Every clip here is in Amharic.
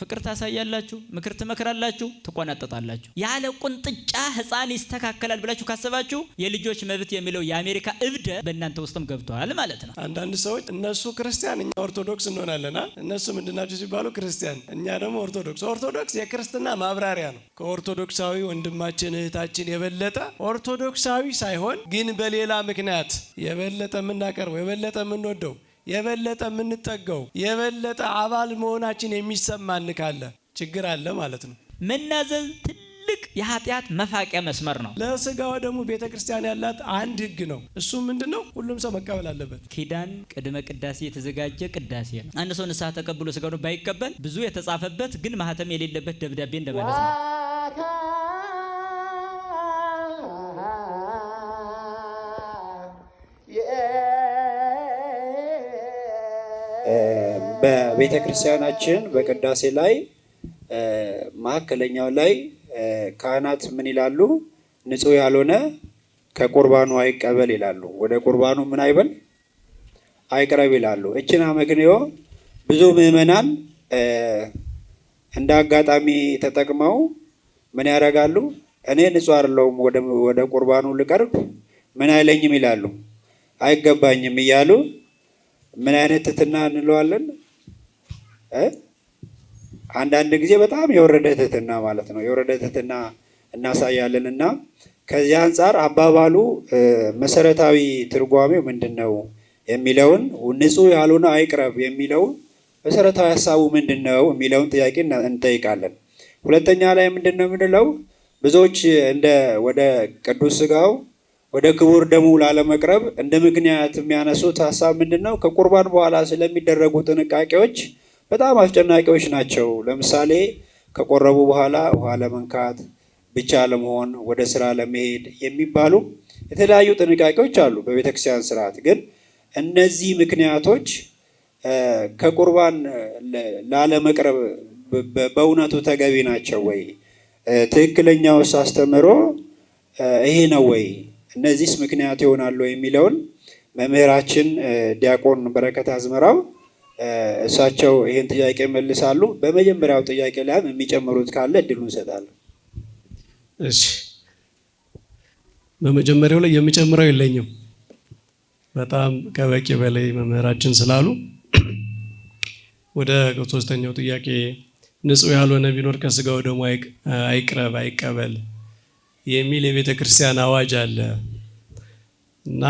ፍቅር ታሳያላችሁ፣ ምክር ትመክራላችሁ፣ ትቆናጠጣላችሁ። ያለ ቁንጥጫ ሕፃን ይስተካከላል ብላችሁ ካሰባችሁ የልጆች መብት የሚለው የአሜሪካ እብደ በእናንተ ውስጥም ገብቷል ማለት ነው። አንዳንድ ሰዎች እነሱ ክርስቲያን እኛ ኦርቶዶክስ እንሆናለና እነሱ ምንድናችሁ ሲባሉ ክርስቲያን እኛ ደግሞ ኦርቶዶክስ። ኦርቶዶክስ የክርስትና ማብራሪያ ነው። ከኦርቶዶክሳዊ ወንድማችን እህታችን የበለጠ ኦርቶዶክሳዊ ሳይሆን ግን በሌላ ምክንያት የበለጠ የምናቀርበው የበለጠ የምንወደው የበለጠ የምንጠገው የበለጠ አባል መሆናችን የሚሰማን ካለ ችግር አለ ማለት ነው። መናዘዝ ትልቅ የኃጢአት መፋቂያ መስመር ነው። ለስጋው ደግሞ ቤተክርስቲያን ያላት አንድ ህግ ነው። እሱ ምንድነው? ሁሉም ሰው መቀበል አለበት። ኪዳን ቅድመ ቅዳሴ የተዘጋጀ ቅዳሴ ነው። አንድ ሰው ንስሐ ተቀብሎ ስጋው ባይቀበል ብዙ የተጻፈበት ግን ማህተም የሌለበት ደብዳቤ እንደማለት ነው። በቤተ ክርስቲያናችን በቅዳሴ ላይ ማዕከለኛው ላይ ካህናት ምን ይላሉ? ንጹሕ ያልሆነ ከቁርባኑ አይቀበል ይላሉ። ወደ ቁርባኑ ምን አይበል አይቅረብ ይላሉ። እችን አመክንዮ ብዙ ምዕመናን እንደ አጋጣሚ ተጠቅመው ምን ያደርጋሉ? እኔ ንጹሕ አይደለሁም ወደ ቁርባኑ ልቀርብ ምን አይለኝም ይላሉ። አይገባኝም እያሉ ምን አይነት ትሕትና እንለዋለን? አንዳንድ ጊዜ በጣም የወረደ ትሕትና ማለት ነው። የወረደ ትሕትና እናሳያለን እና ከዚህ አንጻር አባባሉ መሰረታዊ ትርጓሜው ምንድን ነው የሚለውን ንጹሕ ያልሆነ አይቅረብ የሚለው መሰረታዊ ሀሳቡ ምንድን ነው የሚለውን ጥያቄ እንጠይቃለን። ሁለተኛ ላይ ምንድን ነው የምንለው? ብዙዎች ወደ ቅዱስ ሥጋው ወደ ክቡር ደሙ ላለመቅረብ እንደ ምክንያት የሚያነሱት ሀሳብ ምንድን ነው? ከቁርባን በኋላ ስለሚደረጉ ጥንቃቄዎች በጣም አስጨናቂዎች ናቸው። ለምሳሌ ከቆረቡ በኋላ ውሃ ለመንካት፣ ብቻ ለመሆን፣ ወደ ስራ ለመሄድ የሚባሉ የተለያዩ ጥንቃቄዎች አሉ በቤተክርስቲያን ስርዓት። ግን እነዚህ ምክንያቶች ከቁርባን ላለመቅረብ በእውነቱ ተገቢ ናቸው ወይ? ትክክለኛውስ አስተምህሮ ይሄ ነው ወይ? እነዚህስ ምክንያት ይሆናሉ የሚለውን መምህራችን ዲያቆን በረከት አዝመራው እሳቸው ይህን ጥያቄ መልሳሉ። በመጀመሪያው ጥያቄ ላይም የሚጨምሩት ካለ እድሉን እንሰጣለን። እሺ፣ በመጀመሪያው ላይ የሚጨምረው የለኝም። በጣም ከበቂ በላይ መምህራችን ስላሉ ወደ ሶስተኛው ጥያቄ ንጹሕ ያልሆነ ቢኖር ከስጋው ደግሞ አይቅረብ አይቀበል የሚል የቤተ ክርስቲያን አዋጅ አለ እና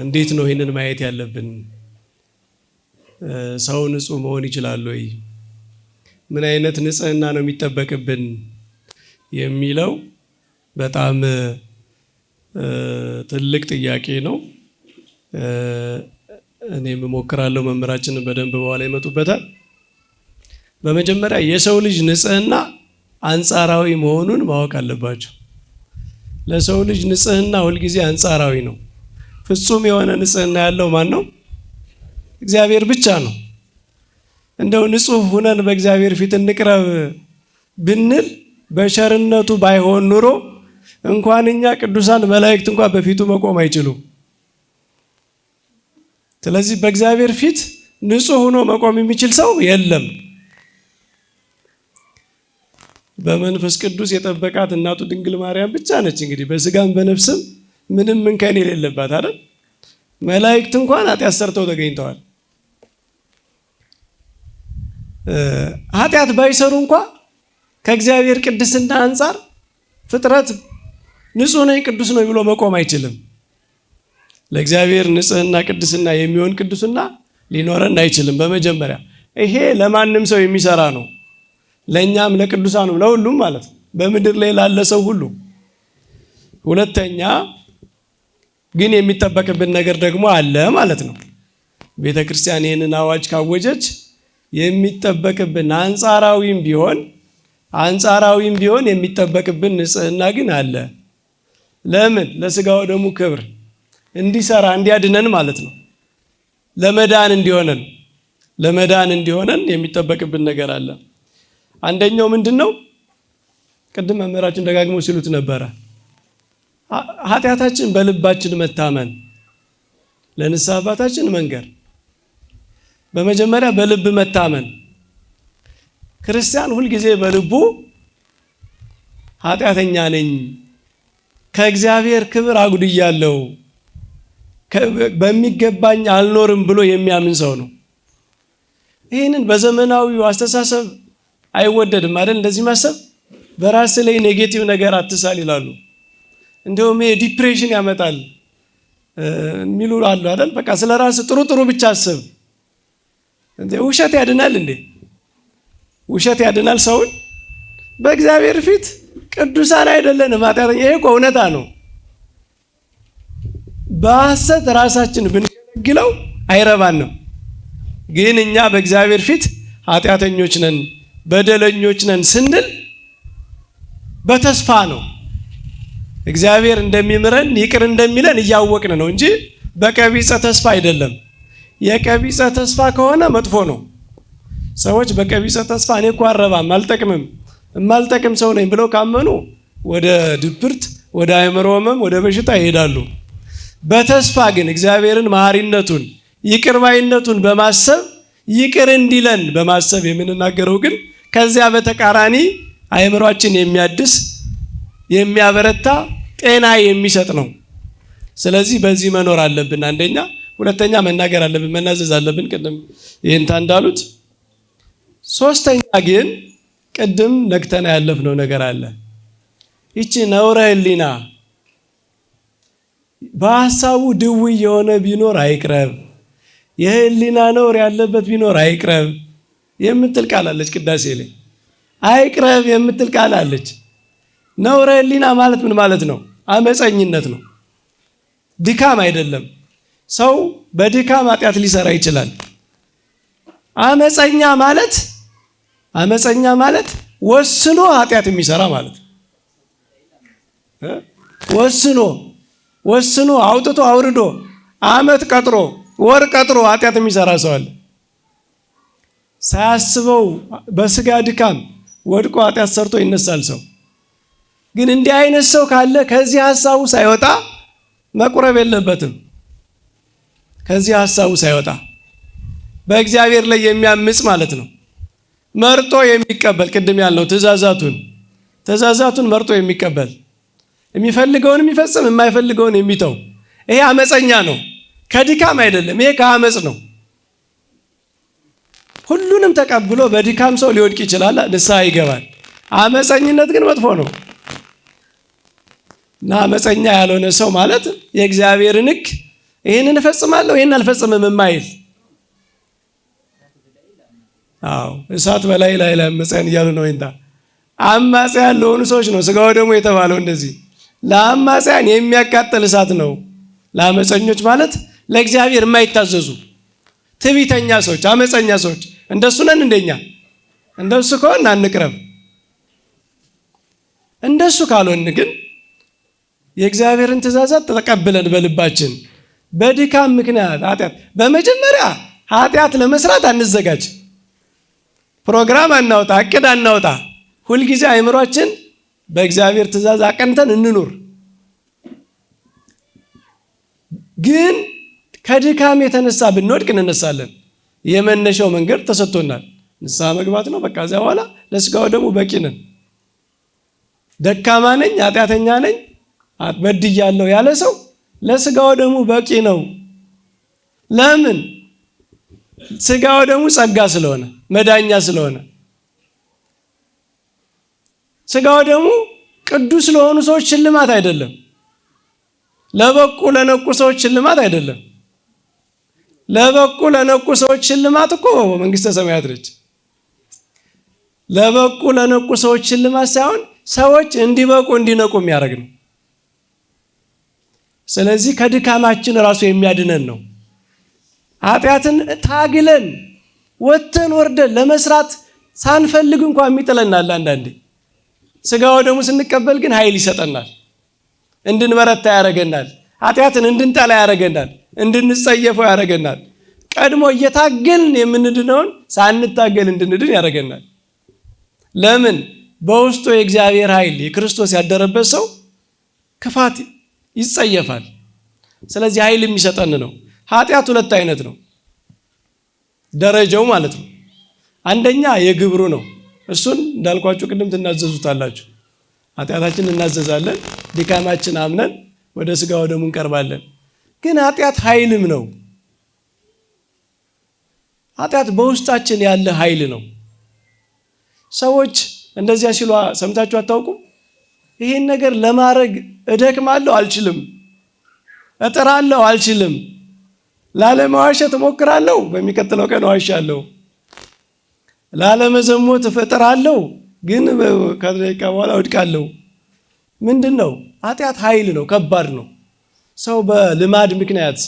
እንዴት ነው ይህንን ማየት ያለብን? ሰው ንጹሕ መሆን ይችላል ወይ? ምን አይነት ንጽህና ነው የሚጠበቅብን የሚለው በጣም ትልቅ ጥያቄ ነው። እኔም እሞክራለሁ፣ መምህራችንን በደንብ በኋላ ይመጡበታል። በመጀመሪያ የሰው ልጅ ንጽህና አንጻራዊ መሆኑን ማወቅ አለባቸው። ለሰው ልጅ ንጽህና ሁልጊዜ አንጻራዊ ነው። ፍጹም የሆነ ንጽህና ያለው ማን ነው? እግዚአብሔር ብቻ ነው። እንደው ንጹሕ ሁነን በእግዚአብሔር ፊት እንቅረብ ብንል በቸርነቱ ባይሆን ኑሮ እንኳን እኛ ቅዱሳን መላእክት እንኳን በፊቱ መቆም አይችሉም። ስለዚህ በእግዚአብሔር ፊት ንጹሕ ሆኖ መቆም የሚችል ሰው የለም። በመንፈስ ቅዱስ የጠበቃት እናቱ ድንግል ማርያም ብቻ ነች። እንግዲህ በስጋም በነፍስም ምንም እንከን የሌለባት አይደል? መላእክት እንኳን ኃጢአት ሰርተው ተገኝተዋል። ኃጢአት ባይሰሩ እንኳን ከእግዚአብሔር ቅድስና አንጻር ፍጥረት ንጹሕ ነኝ ቅዱስ ነው ብሎ መቆም አይችልም። ለእግዚአብሔር ንጽህና ቅድስና የሚሆን ቅዱስና ሊኖረን አይችልም። በመጀመሪያ ይሄ ለማንም ሰው የሚሰራ ነው። ለእኛም ለቅዱሳኑ ለሁሉም ማለት ነው፣ በምድር ላይ ላለ ሰው ሁሉ። ሁለተኛ ግን የሚጠበቅብን ነገር ደግሞ አለ ማለት ነው። ቤተ ክርስቲያን ይህንን አዋጅ ካወጀች የሚጠበቅብን አንጻራዊም ቢሆን የሚጠበቅብን ንጽህና ግን አለ። ለምን? ለስጋው ደግሞ ክብር እንዲሰራ እንዲያድነን ማለት ነው። ለመዳን እንዲሆነን የሚጠበቅብን ነገር አለ። አንደኛው ምንድነው? ቅድም መምህራችን ደጋግሞ ሲሉት ነበረ። ኃጢአታችን በልባችን መታመን፣ ለንስሐ አባታችን መንገር። በመጀመሪያ በልብ መታመን ክርስቲያን ሁልጊዜ በልቡ ኃጢአተኛ ነኝ፣ ከእግዚአብሔር ክብር አጉድያለሁ፣ በሚገባኝ አልኖርም ብሎ የሚያምን ሰው ነው። ይህንን በዘመናዊው አስተሳሰብ አይወደድም አይደል? እንደዚህ ማሰብ በራስ ላይ ኔጌቲቭ ነገር አትሳል ይላሉ። እንደውም ዲፕሬሽን ያመጣል የሚሉ አሉ አይደል? በቃ ስለ ራስ ጥሩ ጥሩ ብቻ አስብ። ውሸት ያድናል እንዴ? ውሸት ያድናል ሰውን? በእግዚአብሔር ፊት ቅዱሳን አይደለንም፣ ኃጢአተኛ። ይሄ እኮ እውነታ ነው። በሐሰት ራሳችን ብንገለግለው አይረባንም። ግን እኛ በእግዚአብሔር ፊት ኃጢአተኞች ነን፣ በደለኞች ነን ስንል በተስፋ ነው። እግዚአብሔር እንደሚምረን ይቅር እንደሚለን እያወቅን ነው እንጂ በቀቢጸ ተስፋ አይደለም። የቀቢጸ ተስፋ ከሆነ መጥፎ ነው። ሰዎች በቀቢጸ ተስፋ እኔ እኮ አልረባም፣ አልጠቅምም፣ የማልጠቅም ሰው ነኝ ብለው ካመኑ ወደ ድብርት፣ ወደ አእምሮ ሕመም፣ ወደ በሽታ ይሄዳሉ። በተስፋ ግን እግዚአብሔርን መሐሪነቱን ይቅር ባይነቱን በማሰብ ይቅር እንዲለን በማሰብ የምንናገረው ግን ከዚያ በተቃራኒ አእምሯችን የሚያድስ የሚያበረታ ጤና የሚሰጥ ነው። ስለዚህ በዚህ መኖር አለብን። አንደኛ። ሁለተኛ መናገር አለብን፣ መናዘዝ አለብን። ቅድም ይህንታ እንዳሉት። ሶስተኛ ግን ቅድም ነግተና ያለፍነው ነገር አለ። ይቺ ነውረ ህሊና በሐሳቡ ድውይ የሆነ ቢኖር አይቅረብ፣ የህሊና ነውር ያለበት ቢኖር አይቅረብ የምትል ቃል አለች። ቅዳሴ ላይ አይቅረብ የምትል ቃል አለች። ነውረ ህሊና ማለት ምን ማለት ነው? አመፀኝነት ነው፣ ድካም አይደለም። ሰው በድካም ኃጢአት ሊሰራ ይችላል። አመፀኛ ማለት ወስኖ ኃጢአት የሚሰራ ማለት ነው። ወስኖ አውጥቶ አውርዶ ዓመት ቀጥሮ ወር ቀጥሮ ኃጢአት የሚሰራ ሰው አለ። ሳያስበው በስጋ ድካም ወድቆ ኃጢአት ሰርቶ ይነሳል ሰው። ግን እንዲህ አይነት ሰው ካለ ከዚህ ሐሳቡ ሳይወጣ መቁረብ የለበትም። ከዚህ ሐሳቡ ሳይወጣ በእግዚአብሔር ላይ የሚያምጽ ማለት ነው። መርጦ የሚቀበል ቅድም ያልነው ትእዛዛቱን መርጦ የሚቀበል የሚፈልገውን የሚፈጽም የማይፈልገውን የሚተው ይሄ አመፀኛ ነው። ከድካም አይደለም፣ ይሄ ከአመፅ ነው። ሁሉንም ተቀብሎ በድካም ሰው ሊወድቅ ይችላል፣ ንስሐ ይገባል። አመፀኝነት ግን መጥፎ ነው እና አመፀኛ ያልሆነ ሰው ማለት የእግዚአብሔርን ሕግ ይህንን እፈጽማለሁ ይህን አልፈጽምም የማይል እሳት በላይ ላይ አመፀን እያሉ ነው። ይንታ አማጽያን ለሆኑ ሰዎች ነው ስጋው ደግሞ የተባለው እንደዚህ ለአማጽያን የሚያቃጥል እሳት ነው። ለአመፀኞች ማለት ለእግዚአብሔር የማይታዘዙ ትዕቢተኛ ሰዎች፣ አመፀኛ ሰዎች እንደሱ ነን። እንደኛ እንደሱ ከሆነ አንቅረብ። እንደሱ ካልሆን ግን የእግዚአብሔርን ትእዛዛት ተቀብለን በልባችን በድካም ምክንያት ኃጢአት በመጀመሪያ ኃጢአት ለመስራት አንዘጋጅ። ፕሮግራም አናውጣ፣ እቅድ አናውጣ። ሁልጊዜ አእምሯችን በእግዚአብሔር ትእዛዝ አቀንተን እንኑር። ግን ከድካም የተነሳ ብንወድቅ እንነሳለን። የመነሻው መንገድ ተሰጥቶናል። ንስሐ መግባት ነው። በቃ እዚያ በኋላ ለስጋው ደግሞ በቂ ነን። ደካማ ነኝ፣ ኃጢአተኛ ነኝ፣ በድያለሁ ያለ ሰው ለስጋው ደግሞ በቂ ነው። ለምን? ስጋው ደግሞ ጸጋ ስለሆነ መዳኛ ስለሆነ። ስጋው ደግሞ ቅዱስ ለሆኑ ሰዎች ሽልማት አይደለም። ለበቁ ለነቁ ሰዎች ሽልማት አይደለም። ለበቁ ለነቁ ሰዎች ሽልማት እኮ መንግስተ ሰማያት ነች። ለበቁ ለነቁ ሰዎች ሽልማት ሳይሆን ሰዎች እንዲበቁ እንዲነቁ የሚያደርግ ነው። ስለዚህ ከድካማችን ራሱ የሚያድነን ነው። ኃጢአትን ታግለን ወጥተን ወርደን ለመስራት ሳንፈልግ እንኳን የሚጥለናል አንዳንዴ። ስጋው ደግሞ ስንቀበል ግን ኃይል ይሰጠናል፣ እንድንበረታ ያደርገናል፣ ኃጢአትን እንድንጠላ ያደርገናል፣ እንድንጸየፈው ያደርገናል። ቀድሞ እየታገልን የምንድነውን ሳንታገል እንድንድን ያደርገናል። ለምን? በውስጡ የእግዚአብሔር ኃይል የክርስቶስ ያደረበት ሰው ክፋት ይጸየፋል። ስለዚህ ኃይል የሚሰጠን ነው። ኃጢአት ሁለት አይነት ነው፣ ደረጃው ማለት ነው። አንደኛ የግብሩ ነው፣ እሱን እንዳልኳችሁ ቅድም ትናዘዙታላችሁ። ኃጢአታችን እናዘዛለን፣ ድካማችን አምነን ወደ ሥጋው ደሙ እንቀርባለን። ግን ኃጢአት ኃይልም ነው። ኃጢአት በውስጣችን ያለ ኃይል ነው። ሰዎች እንደዚያ ሲሉ ሰምታችሁ አታውቁም? ይሄን ነገር ለማድረግ እደክማለሁ፣ አልችልም፣ እጥራለሁ፣ አልችልም፣ ላለመዋሸት እሞክራለሁ፣ በሚቀጥለው ቀን ዋሻለሁ፣ ላለመዘሞት እጥራለሁ፣ ግን ከደቂቃ በኋላ እወድቃለሁ። ምንድን ነው? ኃጢአት ኃይል ነው፣ ከባድ ነው። ሰው በልማድ ምክንያት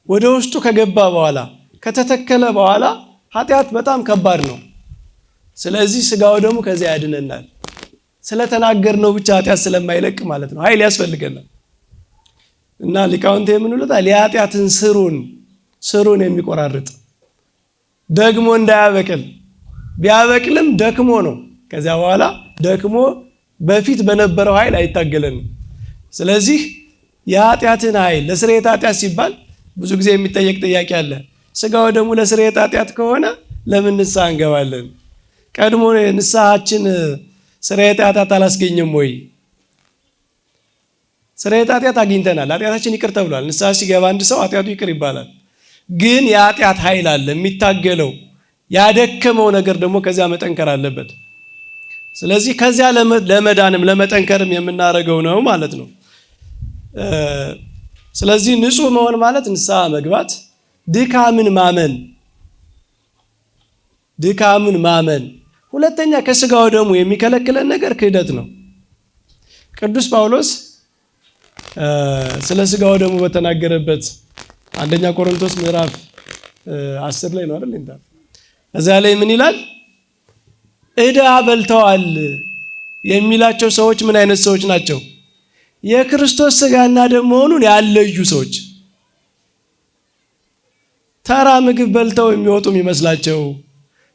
ወደ ውስጡ ከገባ በኋላ ከተተከለ በኋላ ኃጢአት በጣም ከባድ ነው። ስለዚህ ሥጋው ደግሞ ከዚያ ያድነናል። ስለተናገርነው ብቻ ኃጢአት ስለማይለቅ ማለት ነው። ኃይል ያስፈልገናል። እና ሊቃውንት የምንሉታል የኃጢአትን ስሩን የሚቆራርጥ ደግሞ እንዳያበቅል፣ ቢያበቅልም ደክሞ ነው። ከዚያ በኋላ ደክሞ በፊት በነበረው ኃይል አይታገለንም። ስለዚህ የኃጢአትን ኃይል ለስርየተ ኃጢአት ሲባል ብዙ ጊዜ የሚጠየቅ ጥያቄ አለ። ሥጋው ደግሞ ለስርየተ ኃጢአት ከሆነ ለምን ንስሐ እንገባለን? ቀድሞ ንስሐችን ስርየተ ኃጢአት አላስገኘም ወይ? ስርየተ ኃጢአት አግኝተናል። ኃጢአታችን ይቅር ተብሏል። ንስሐ ሲገባ አንድ ሰው ኃጢአቱ ይቅር ይባላል። ግን የኃጢአት ኃይል አለ የሚታገለው። ያደከመው ነገር ደግሞ ከዚያ መጠንከር አለበት። ስለዚህ ከዚያ ለመዳንም ለመጠንከርም የምናደርገው ነው ማለት ነው። ስለዚህ ንጹህ መሆን ማለት ንስሐ መግባት፣ ድካምን ማመን። ሁለተኛ ከሥጋው ደሙ የሚከለክለን ነገር ክህደት ነው። ቅዱስ ጳውሎስ ስለ ሥጋው ደሙ በተናገረበት አንደኛ ቆሮንቶስ ምዕራፍ 10 ላይ ነው አይደል? እዚያ ላይ ምን ይላል? ዕዳ በልተዋል የሚላቸው ሰዎች ምን አይነት ሰዎች ናቸው? የክርስቶስ ሥጋና ደም መሆኑን ያለዩ ሰዎች። ተራ ምግብ በልተው የሚወጡ የሚመስላቸው፣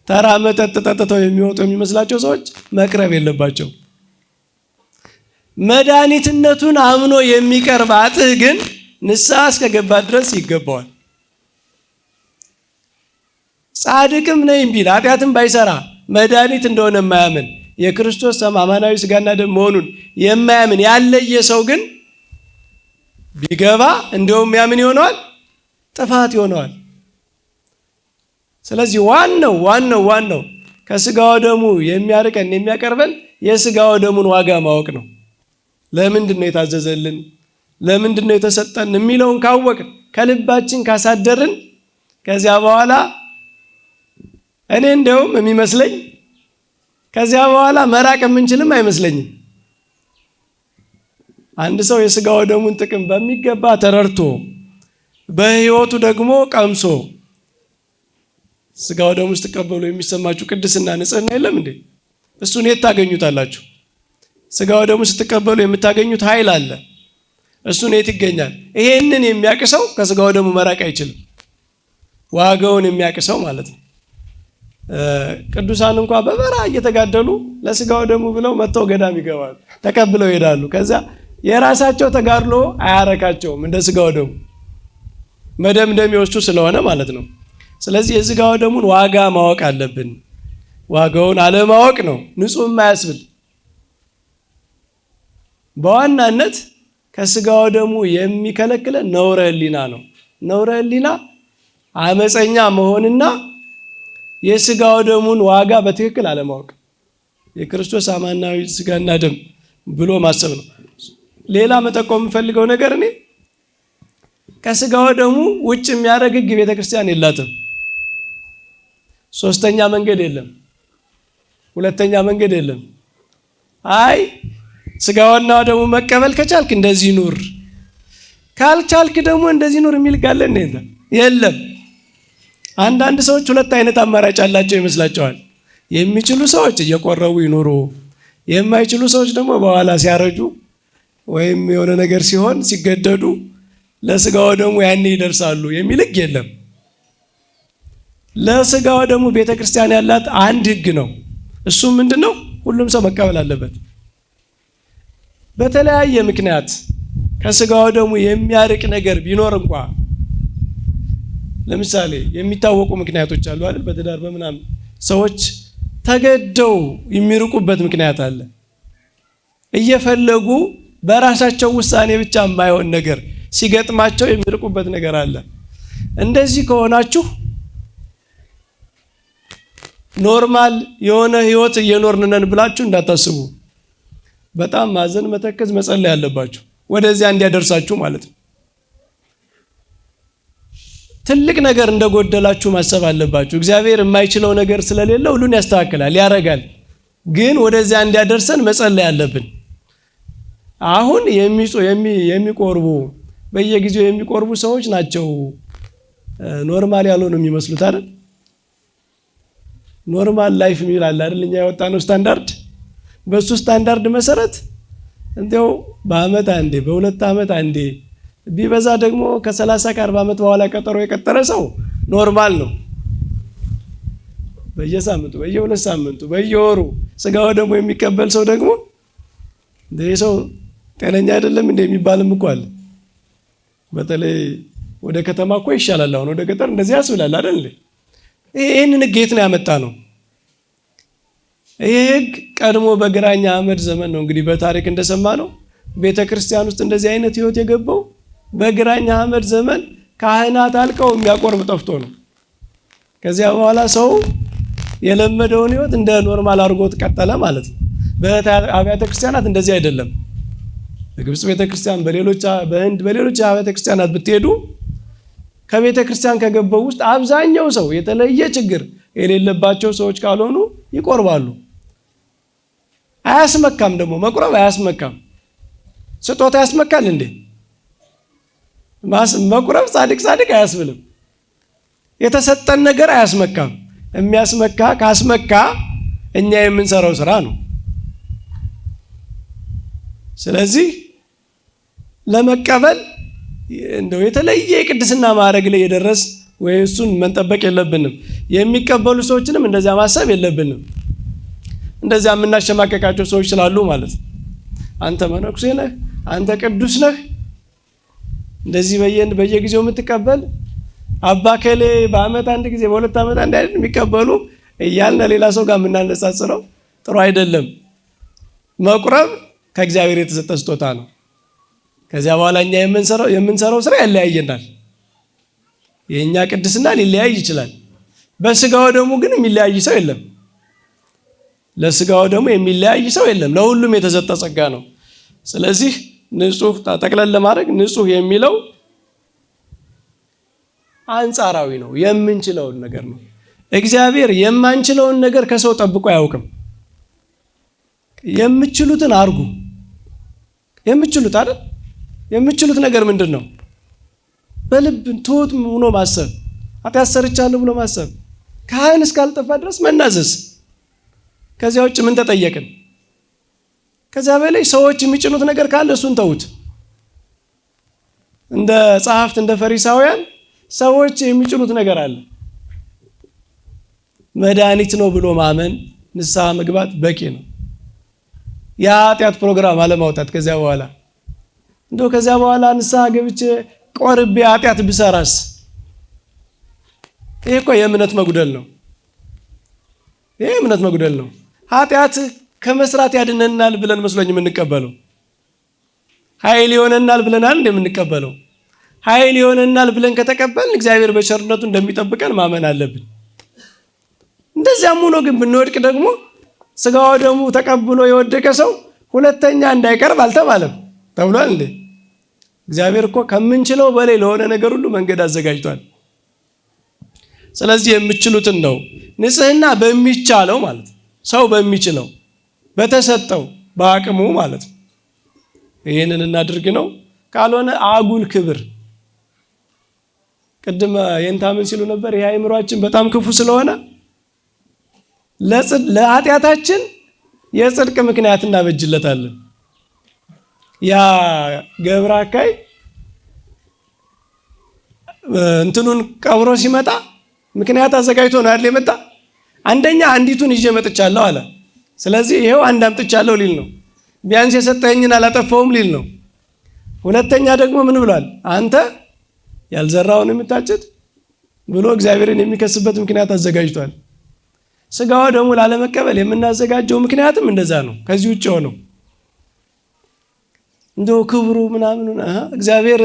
ተራ መጠጥ ጠጥተው የሚወጡ የሚመስላቸው ሰዎች መቅረብ የለባቸው። መድኃኒትነቱን አምኖ የሚቀርብ አጥህ ግን ንስሐ እስከገባ ድረስ ይገባዋል። ጻድቅም ነኝ ቢል ኃጢአትም ባይሰራ መድኃኒት እንደሆነ የማያምን የክርስቶስ አማናዊ ሥጋና ደም መሆኑን የማያምን ያለየ ሰው ግን ቢገባ እንደውም ያምን ይሆነዋል፣ ጥፋት ይሆነዋል። ስለዚህ ዋናው ከሥጋው ደሙ የሚያርቀን የሚያቀርበን የሥጋው ደሙን ዋጋ ማወቅ ነው። ለምንድን ነው የታዘዘልን? ለምንድን ነው የተሰጠን? የሚለውን ካወቅን ከልባችን ካሳደርን ከዚያ በኋላ እኔ እንደውም የሚመስለኝ ከዚያ በኋላ መራቅ የምንችልም አይመስለኝም። አንድ ሰው የሥጋው ደሙን ጥቅም በሚገባ ተረድቶ በሕይወቱ ደግሞ ቀምሶ ሥጋው ደሙ ስትቀበሉ የሚሰማችሁ ቅድስና ንጽህና የለም እንዴ? እሱን የት ታገኙታላችሁ? ሥጋው ደሙ ስትቀበሉ የምታገኙት ኃይል አለ። እሱን የት ይገኛል? ይሄንን የሚያውቅ ሰው ከሥጋው ደሙ መራቅ አይችልም። ዋጋውን የሚያውቅ ሰው ማለት ነው። ቅዱሳን እንኳን በበረሃ እየተጋደሉ ለሥጋው ደሙ ብለው መጥተው ገዳም ይገባሉ፣ ተቀብለው ይሄዳሉ። ከዛ የራሳቸው ተጋድሎ አያረካቸውም እንደ ሥጋው ደሙ መደምደም ይወስዱ ስለሆነ ማለት ነው። ስለዚህ የሥጋው ደሙን ዋጋ ማወቅ አለብን። ዋጋውን አለማወቅ ነው ንጹህ የማያስብል። በዋናነት ከሥጋው ደሙ የሚከለክለን ነውረ ሕሊና ነው። ነውረ ሕሊና አመፀኛ መሆንና የሥጋው ደሙን ዋጋ በትክክል አለማወቅ፣ የክርስቶስ አማናዊ ሥጋና ደም ብሎ ማሰብ ነው። ሌላ መጠቆም የምፈልገው ነገር እኔ ከሥጋው ደሙ ውጭ የሚያደርግ ሕግ ቤተክርስቲያን የላትም። ሶስተኛ መንገድ የለም፣ ሁለተኛ መንገድ የለም። አይ ሥጋውና ደሙ መቀበል ከቻልክ እንደዚህ ኑር፣ ካልቻልክ ደግሞ እንደዚህ ኑር የሚል ካለ እንዴ? የለም። አንዳንድ ሰዎች ሁለት አይነት አማራጭ አላቸው ይመስላቸዋል። የሚችሉ ሰዎች እየቆረቡ ይኖሩ፣ የማይችሉ ሰዎች ደግሞ በኋላ ሲያረጁ ወይም የሆነ ነገር ሲሆን ሲገደዱ ለሥጋው ደሙ ያኔ ይደርሳሉ የሚል ሕግ የለም። ለሥጋው ደሙ ቤተክርስቲያን ያላት አንድ ሕግ ነው። እሱም ምንድነው? ሁሉም ሰው መቀበል አለበት። በተለያየ ምክንያት ከሥጋው ደሙ የሚያርቅ ነገር ቢኖር እንኳ ለምሳሌ የሚታወቁ ምክንያቶች አሉ አይደል? በትዳር በምናምን ሰዎች ተገደው የሚርቁበት ምክንያት አለ። እየፈለጉ በራሳቸው ውሳኔ ብቻ የማይሆን ነገር ሲገጥማቸው የሚርቁበት ነገር አለ። እንደዚህ ከሆናችሁ ኖርማል የሆነ ህይወት እየኖርን ነን ብላችሁ እንዳታስቡ። በጣም ማዘን፣ መተከዝ፣ መጸለይ ያለባችሁ ወደዚያ እንዲያደርሳችሁ ማለት ነው። ትልቅ ነገር እንደጎደላችሁ ማሰብ አለባችሁ። እግዚአብሔር የማይችለው ነገር ስለሌለ ሁሉን ያስተካክላል፣ ያረጋል። ግን ወደዚያ እንዲያደርሰን መጸለይ አለብን። አሁን የሚቆርቡ በየጊዜው የሚቆርቡ ሰዎች ናቸው ኖርማል ያልሆኑ የሚመስሉት አይደል? ኖርማል ላይፍ የሚል አለ አይደል? እኛ ያወጣነው ስታንዳርድ፣ በሱ ስታንዳርድ መሰረት እንዴው በአመት አንዴ በሁለት አመት አንዴ ቢበዛ ደግሞ ከ30 ከ40 አመት በኋላ ቀጠሮ የቀጠረ ሰው ኖርማል ነው። በየሳምንቱ በየሁለት ሳምንቱ በየወሩ ስጋው ደግሞ የሚቀበል ሰው ደግሞ ሰው ጤነኛ አይደለም እንደሚባልም እኮ አለ። በተለይ ወደ ከተማ እኮ ይሻላል። አሁን ወደ ገጠር እንደዚህ ያስብላል አይደል? ይሄንን ጌት ነው ያመጣ ነው። ይሄ ህግ ቀድሞ በግራኝ አህመድ ዘመን ነው እንግዲህ በታሪክ እንደሰማ ነው ቤተክርስቲያን ውስጥ እንደዚህ አይነት ህይወት የገባው በግራኝ አህመድ ዘመን ካህናት አልቀው የሚያቆርብ ጠፍቶ ነው። ከዚያ በኋላ ሰው የለመደውን ህይወት እንደ ኖርማል አድርጎት ቀጠለ ማለት ነው። በአብያተ ክርስቲያናት እንደዚህ አይደለም። በግብጽ ቤተክርስቲያን፣ በህንድ በሌሎች አብያተ ክርስቲያናት ብትሄዱ ከቤተ ክርስቲያን ከገባው ውስጥ አብዛኛው ሰው የተለየ ችግር የሌለባቸው ሰዎች ካልሆኑ ይቆርባሉ። አያስመካም ደግሞ መቁረብ አያስመካም። ስጦታ ያስመካል እንዴ? መቁረብ ጻድቅ አያስብልም። የተሰጠን ነገር አያስመካም። የሚያስመካ ካስመካ እኛ የምንሰራው ስራ ነው። ስለዚህ ለመቀበል እንደው የተለየ የቅድስና ማዕረግ ላይ የደረስ ወይ እሱን መንጠበቅ የለብንም። የሚቀበሉ ሰዎችንም እንደዚያ ማሰብ የለብንም። እንደዚያ የምናሸማቀቃቸው ሰዎች ስላሉ ማለት ነው። አንተ መነኩሴ ነህ፣ አንተ ቅዱስ ነህ፣ እንደዚህ በየጊዜው የምትቀበል አባ ከሌ በአመት አንድ ጊዜ በሁለት አመት አንድ አይደል የሚቀበሉ እያልን ሌላ ሰው ጋር የምናነጻጽረው ጥሩ አይደለም። መቁረብ ከእግዚአብሔር የተሰጠ ስጦታ ነው። ከዚያ በኋላ እኛ የምንሰራው ስራ ያለያየናል። የኛ ቅድስና ሊለያይ ይችላል። በስጋው ደግሞ ግን የሚለያይ ሰው የለም። ለስጋው ደግሞ የሚለያይ ሰው የለም። ለሁሉም የተሰጠ ጸጋ ነው። ስለዚህ ንጹህ ጠቅለል ለማድረግ ንጹህ የሚለው አንጻራዊ ነው። የምንችለውን ነገር ነው። እግዚአብሔር የማንችለውን ነገር ከሰው ጠብቆ አያውቅም። የምትችሉትን አርጉ። የምትችሉት አይደል? የምትችሉት ነገር ምንድን ነው? በልብ ትሁት ሆኖ ማሰብ፣ ኃጢአት ሰርቻለሁ ብሎ ማሰብ፣ ካህን እስካልጠፋ ድረስ መናዘዝ። ከዚያ ውጭ ምን ተጠየቅን? ከዚያ በላይ ሰዎች የሚጭኑት ነገር ካለ እሱን ተውት። እንደ ጸሐፍት እንደ ፈሪሳውያን ሰዎች የሚጭኑት ነገር አለ። መድኃኒት ነው ብሎ ማመን፣ ንስሐ መግባት በቂ ነው። የኃጢአት ፕሮግራም አለማውጣት። ከዚያ በኋላ ንስሐ ገብቼ ቆርቤ ኃጢአት ብሰራስ? ይሄ እኮ የእምነት መጉደል ነው። ይሄ እምነት መጉደል ነው። ኃጢአት ከመስራት ያድነናል ብለን መስሎኝ የምንቀበለው ኃይል ይሆነናል ብለናል እንደምንቀበለው ኃይል ይሆነናል ብለን ከተቀበልን እግዚአብሔር በቸርነቱ እንደሚጠብቀን ማመን አለብን። እንደዚያም ሆኖ ግን ብንወድቅ ደግሞ ስጋው ደግሞ ተቀብሎ የወደቀ ሰው ሁለተኛ እንዳይቀርብ አልተባለም ተብሏል እንዴ? እግዚአብሔር እኮ ከምንችለው በላይ ለሆነ ነገር ሁሉ መንገድ አዘጋጅቷል። ስለዚህ የምትችሉትን ነው። ንጽህና በሚቻለው ማለት ሰው በሚችለው በተሰጠው በአቅሙ ማለት ይሄንን እናድርግ ነው። ካልሆነ አጉል ክብር ቅድም የንታምን ሲሉ ነበር። ይሄ አእምሯችን በጣም ክፉ ስለሆነ ለኃጢአታችን የጽድቅ ምክንያት እናበጅለታለን። ያ ገብረ አካይ እንትኑን ቀብሮ ሲመጣ ምክንያት አዘጋጅቶ ነው አይደል የመጣ። አንደኛ አንዲቱን ይዤ መጥቻለሁ አለ። ስለዚህ ይሄው አንድ አምጥቻለሁ ሊል ነው። ቢያንስ የሰጠኝን አላጠፋውም ሊል ነው። ሁለተኛ ደግሞ ምን ብሏል? አንተ ያልዘራውን የምታጭድ ብሎ እግዚአብሔርን የሚከስበት ምክንያት አዘጋጅቷል። ስጋው ደግሞ ላለመቀበል የምናዘጋጀው ምክንያትም እንደዛ ነው። ከዚህ ውጭ ሆነው እንደው ክብሩ ምናምን እግዚአብሔር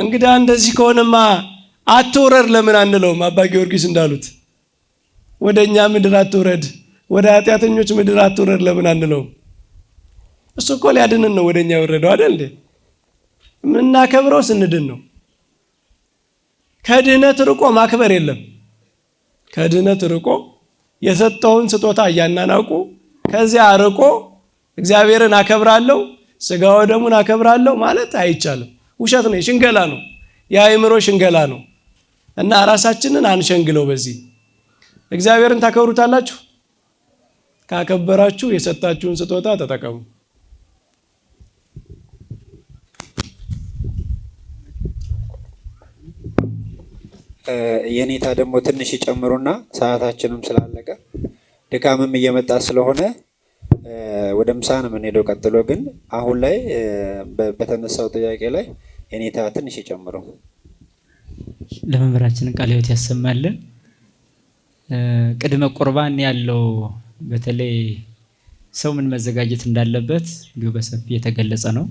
እንግዳ እንደዚህ ከሆነማ አትውረድ ለምን አንለውም? አባ ጊዮርጊስ እንዳሉት ወደኛ ምድር አትውረድ፣ ወደ ኃጢአተኞች ምድር አትውረድ ለምን አንለውም? እሱ እኮ ሊያድንን ነው ወደኛ የወረደው አይደል እንዴ? የምናከብረው ስንድን ነው። ከድህነት ርቆ ማክበር የለም። ከድህነት ርቆ የሰጠውን ስጦታ እያናናቁ ከዚያ ርቆ እግዚአብሔርን አከብራለሁ ስጋው ደሙን አከብራለሁ ማለት አይቻልም። ውሸት ነው፣ ሽንገላ ነው፣ የአእምሮ ሽንገላ ነው። እና ራሳችንን አንሸንግለው። በዚህ እግዚአብሔርን ታከብሩታላችሁ። ካከበራችሁ የሰጣችሁን ስጦታ ተጠቀሙ። የኔታ ደግሞ ትንሽ ይጨምሩና ሰዓታችንም ስላለቀ ድካምም እየመጣ ስለሆነ ወደ ምሳ ነው የምንሄደው። ቀጥሎ ግን አሁን ላይ በተነሳው ጥያቄ ላይ የኔታ ትንሽ ይጨምሩ። ለመምህራችን ቃለ ሕይወት ያሰማልን። ቅድመ ቁርባን ያለው በተለይ ሰው ምን መዘጋጀት እንዳለበት እንዲሁ በሰፊ የተገለጸ ነው።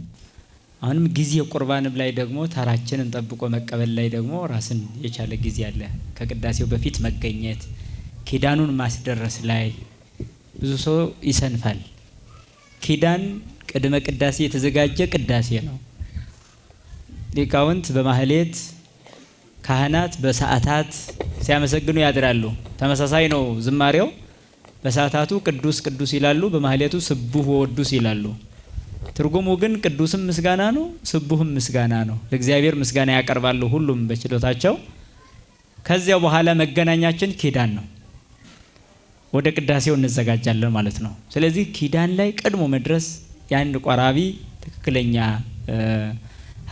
አሁንም ጊዜ ቁርባንም ላይ ደግሞ ተራችንን ጠብቆ መቀበል ላይ ደግሞ ራስን የቻለ ጊዜ አለ። ከቅዳሴው በፊት መገኘት፣ ኪዳኑን ማስደረስ ላይ ብዙ ሰው ይሰንፋል። ኪዳን ቅድመ ቅዳሴ የተዘጋጀ ቅዳሴ ነው። ሊቃውንት በማህሌት ካህናት በሰዓታት ሲያመሰግኑ ያድራሉ። ተመሳሳይ ነው ዝማሬው። በሰዓታቱ ቅዱስ ቅዱስ ይላሉ፣ በማህሌቱ ስቡህ ወወዱስ ይላሉ። ትርጉሙ ግን ቅዱስም ምስጋና ነው፣ ስቡህም ምስጋና ነው። ለእግዚአብሔር ምስጋና ያቀርባሉ ሁሉም በችሎታቸው። ከዚያው በኋላ መገናኛችን ኪዳን ነው። ወደ ቅዳሴው እንዘጋጃለን ማለት ነው። ስለዚህ ኪዳን ላይ ቀድሞ መድረስ የአንድ ቆራቢ ትክክለኛ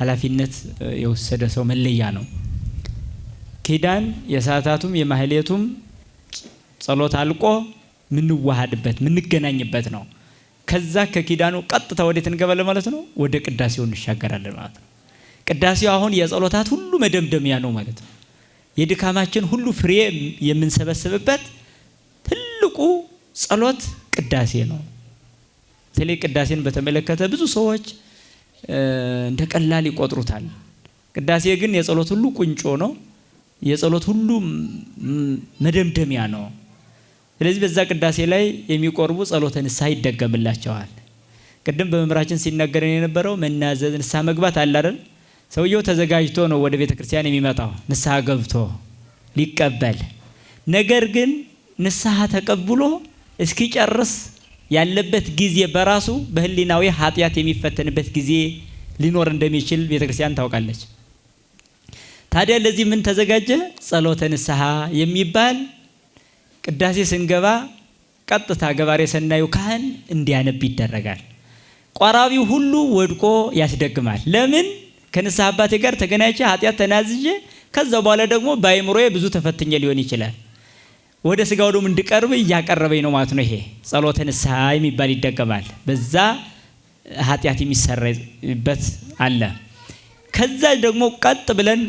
ኃላፊነት የወሰደ ሰው መለያ ነው። ኪዳን የሰዓታቱም የማህሌቱም ጸሎት አልቆ ምንዋሃድበት ምንገናኝበት ነው። ከዛ ከኪዳኑ ቀጥታ ወዴት እንገባለን ማለት ነው? ወደ ቅዳሴው እንሻገራለን ማለት ነው። ቅዳሴው አሁን የጸሎታት ሁሉ መደምደሚያ ነው ማለት ነው። የድካማችን ሁሉ ፍሬ የምንሰበስብበት ትልቁ ጸሎት ቅዳሴ ነው። ስለዚህ ቅዳሴን በተመለከተ ብዙ ሰዎች እንደ ቀላል ይቆጥሩታል። ቅዳሴ ግን የጸሎት ሁሉ ቁንጮ ነው። የጸሎት ሁሉ መደምደሚያ ነው። ስለዚህ በዛ ቅዳሴ ላይ የሚቆርቡ ጸሎተ ንስሐ ይደገምላቸዋል። ቅድም በመምህራችን ሲናገረን የነበረው መናዘዝ ንስሐ መግባት አለ አይደል? ሰውየው ተዘጋጅቶ ነው ወደ ቤተ ክርስቲያን የሚመጣው ንስሐ ገብቶ ሊቀበል። ነገር ግን ንስሐ ተቀብሎ እስኪጨርስ ያለበት ጊዜ በራሱ በህሊናዊ ኃጢአት የሚፈተንበት ጊዜ ሊኖር እንደሚችል ቤተ ክርስቲያን ታውቃለች። ታዲያ ለዚህ ምን ተዘጋጀ? ጸሎተ ንስሐ የሚባል ቅዳሴ ስንገባ ቀጥታ ገባሬ ሰናዩ ካህን እንዲያነብ ይደረጋል። ቆራቢው ሁሉ ወድቆ ያስደግማል። ለምን? ከንስሐ አባቴ ጋር ተገናኝቼ ኃጢአት ተናዝዤ ከዛ በኋላ ደግሞ በአእምሮዬ ብዙ ተፈትኜ ሊሆን ይችላል ወደ ስጋው ደግሞ እንድቀርብ እያቀረበኝ ነው ማለት ነው። ይሄ ጸሎተ ንስሐ የሚባል ይደገማል። በዛ ኃጢአት የሚሰረይበት አለ። ከዛ ደግሞ ቀጥ ብለን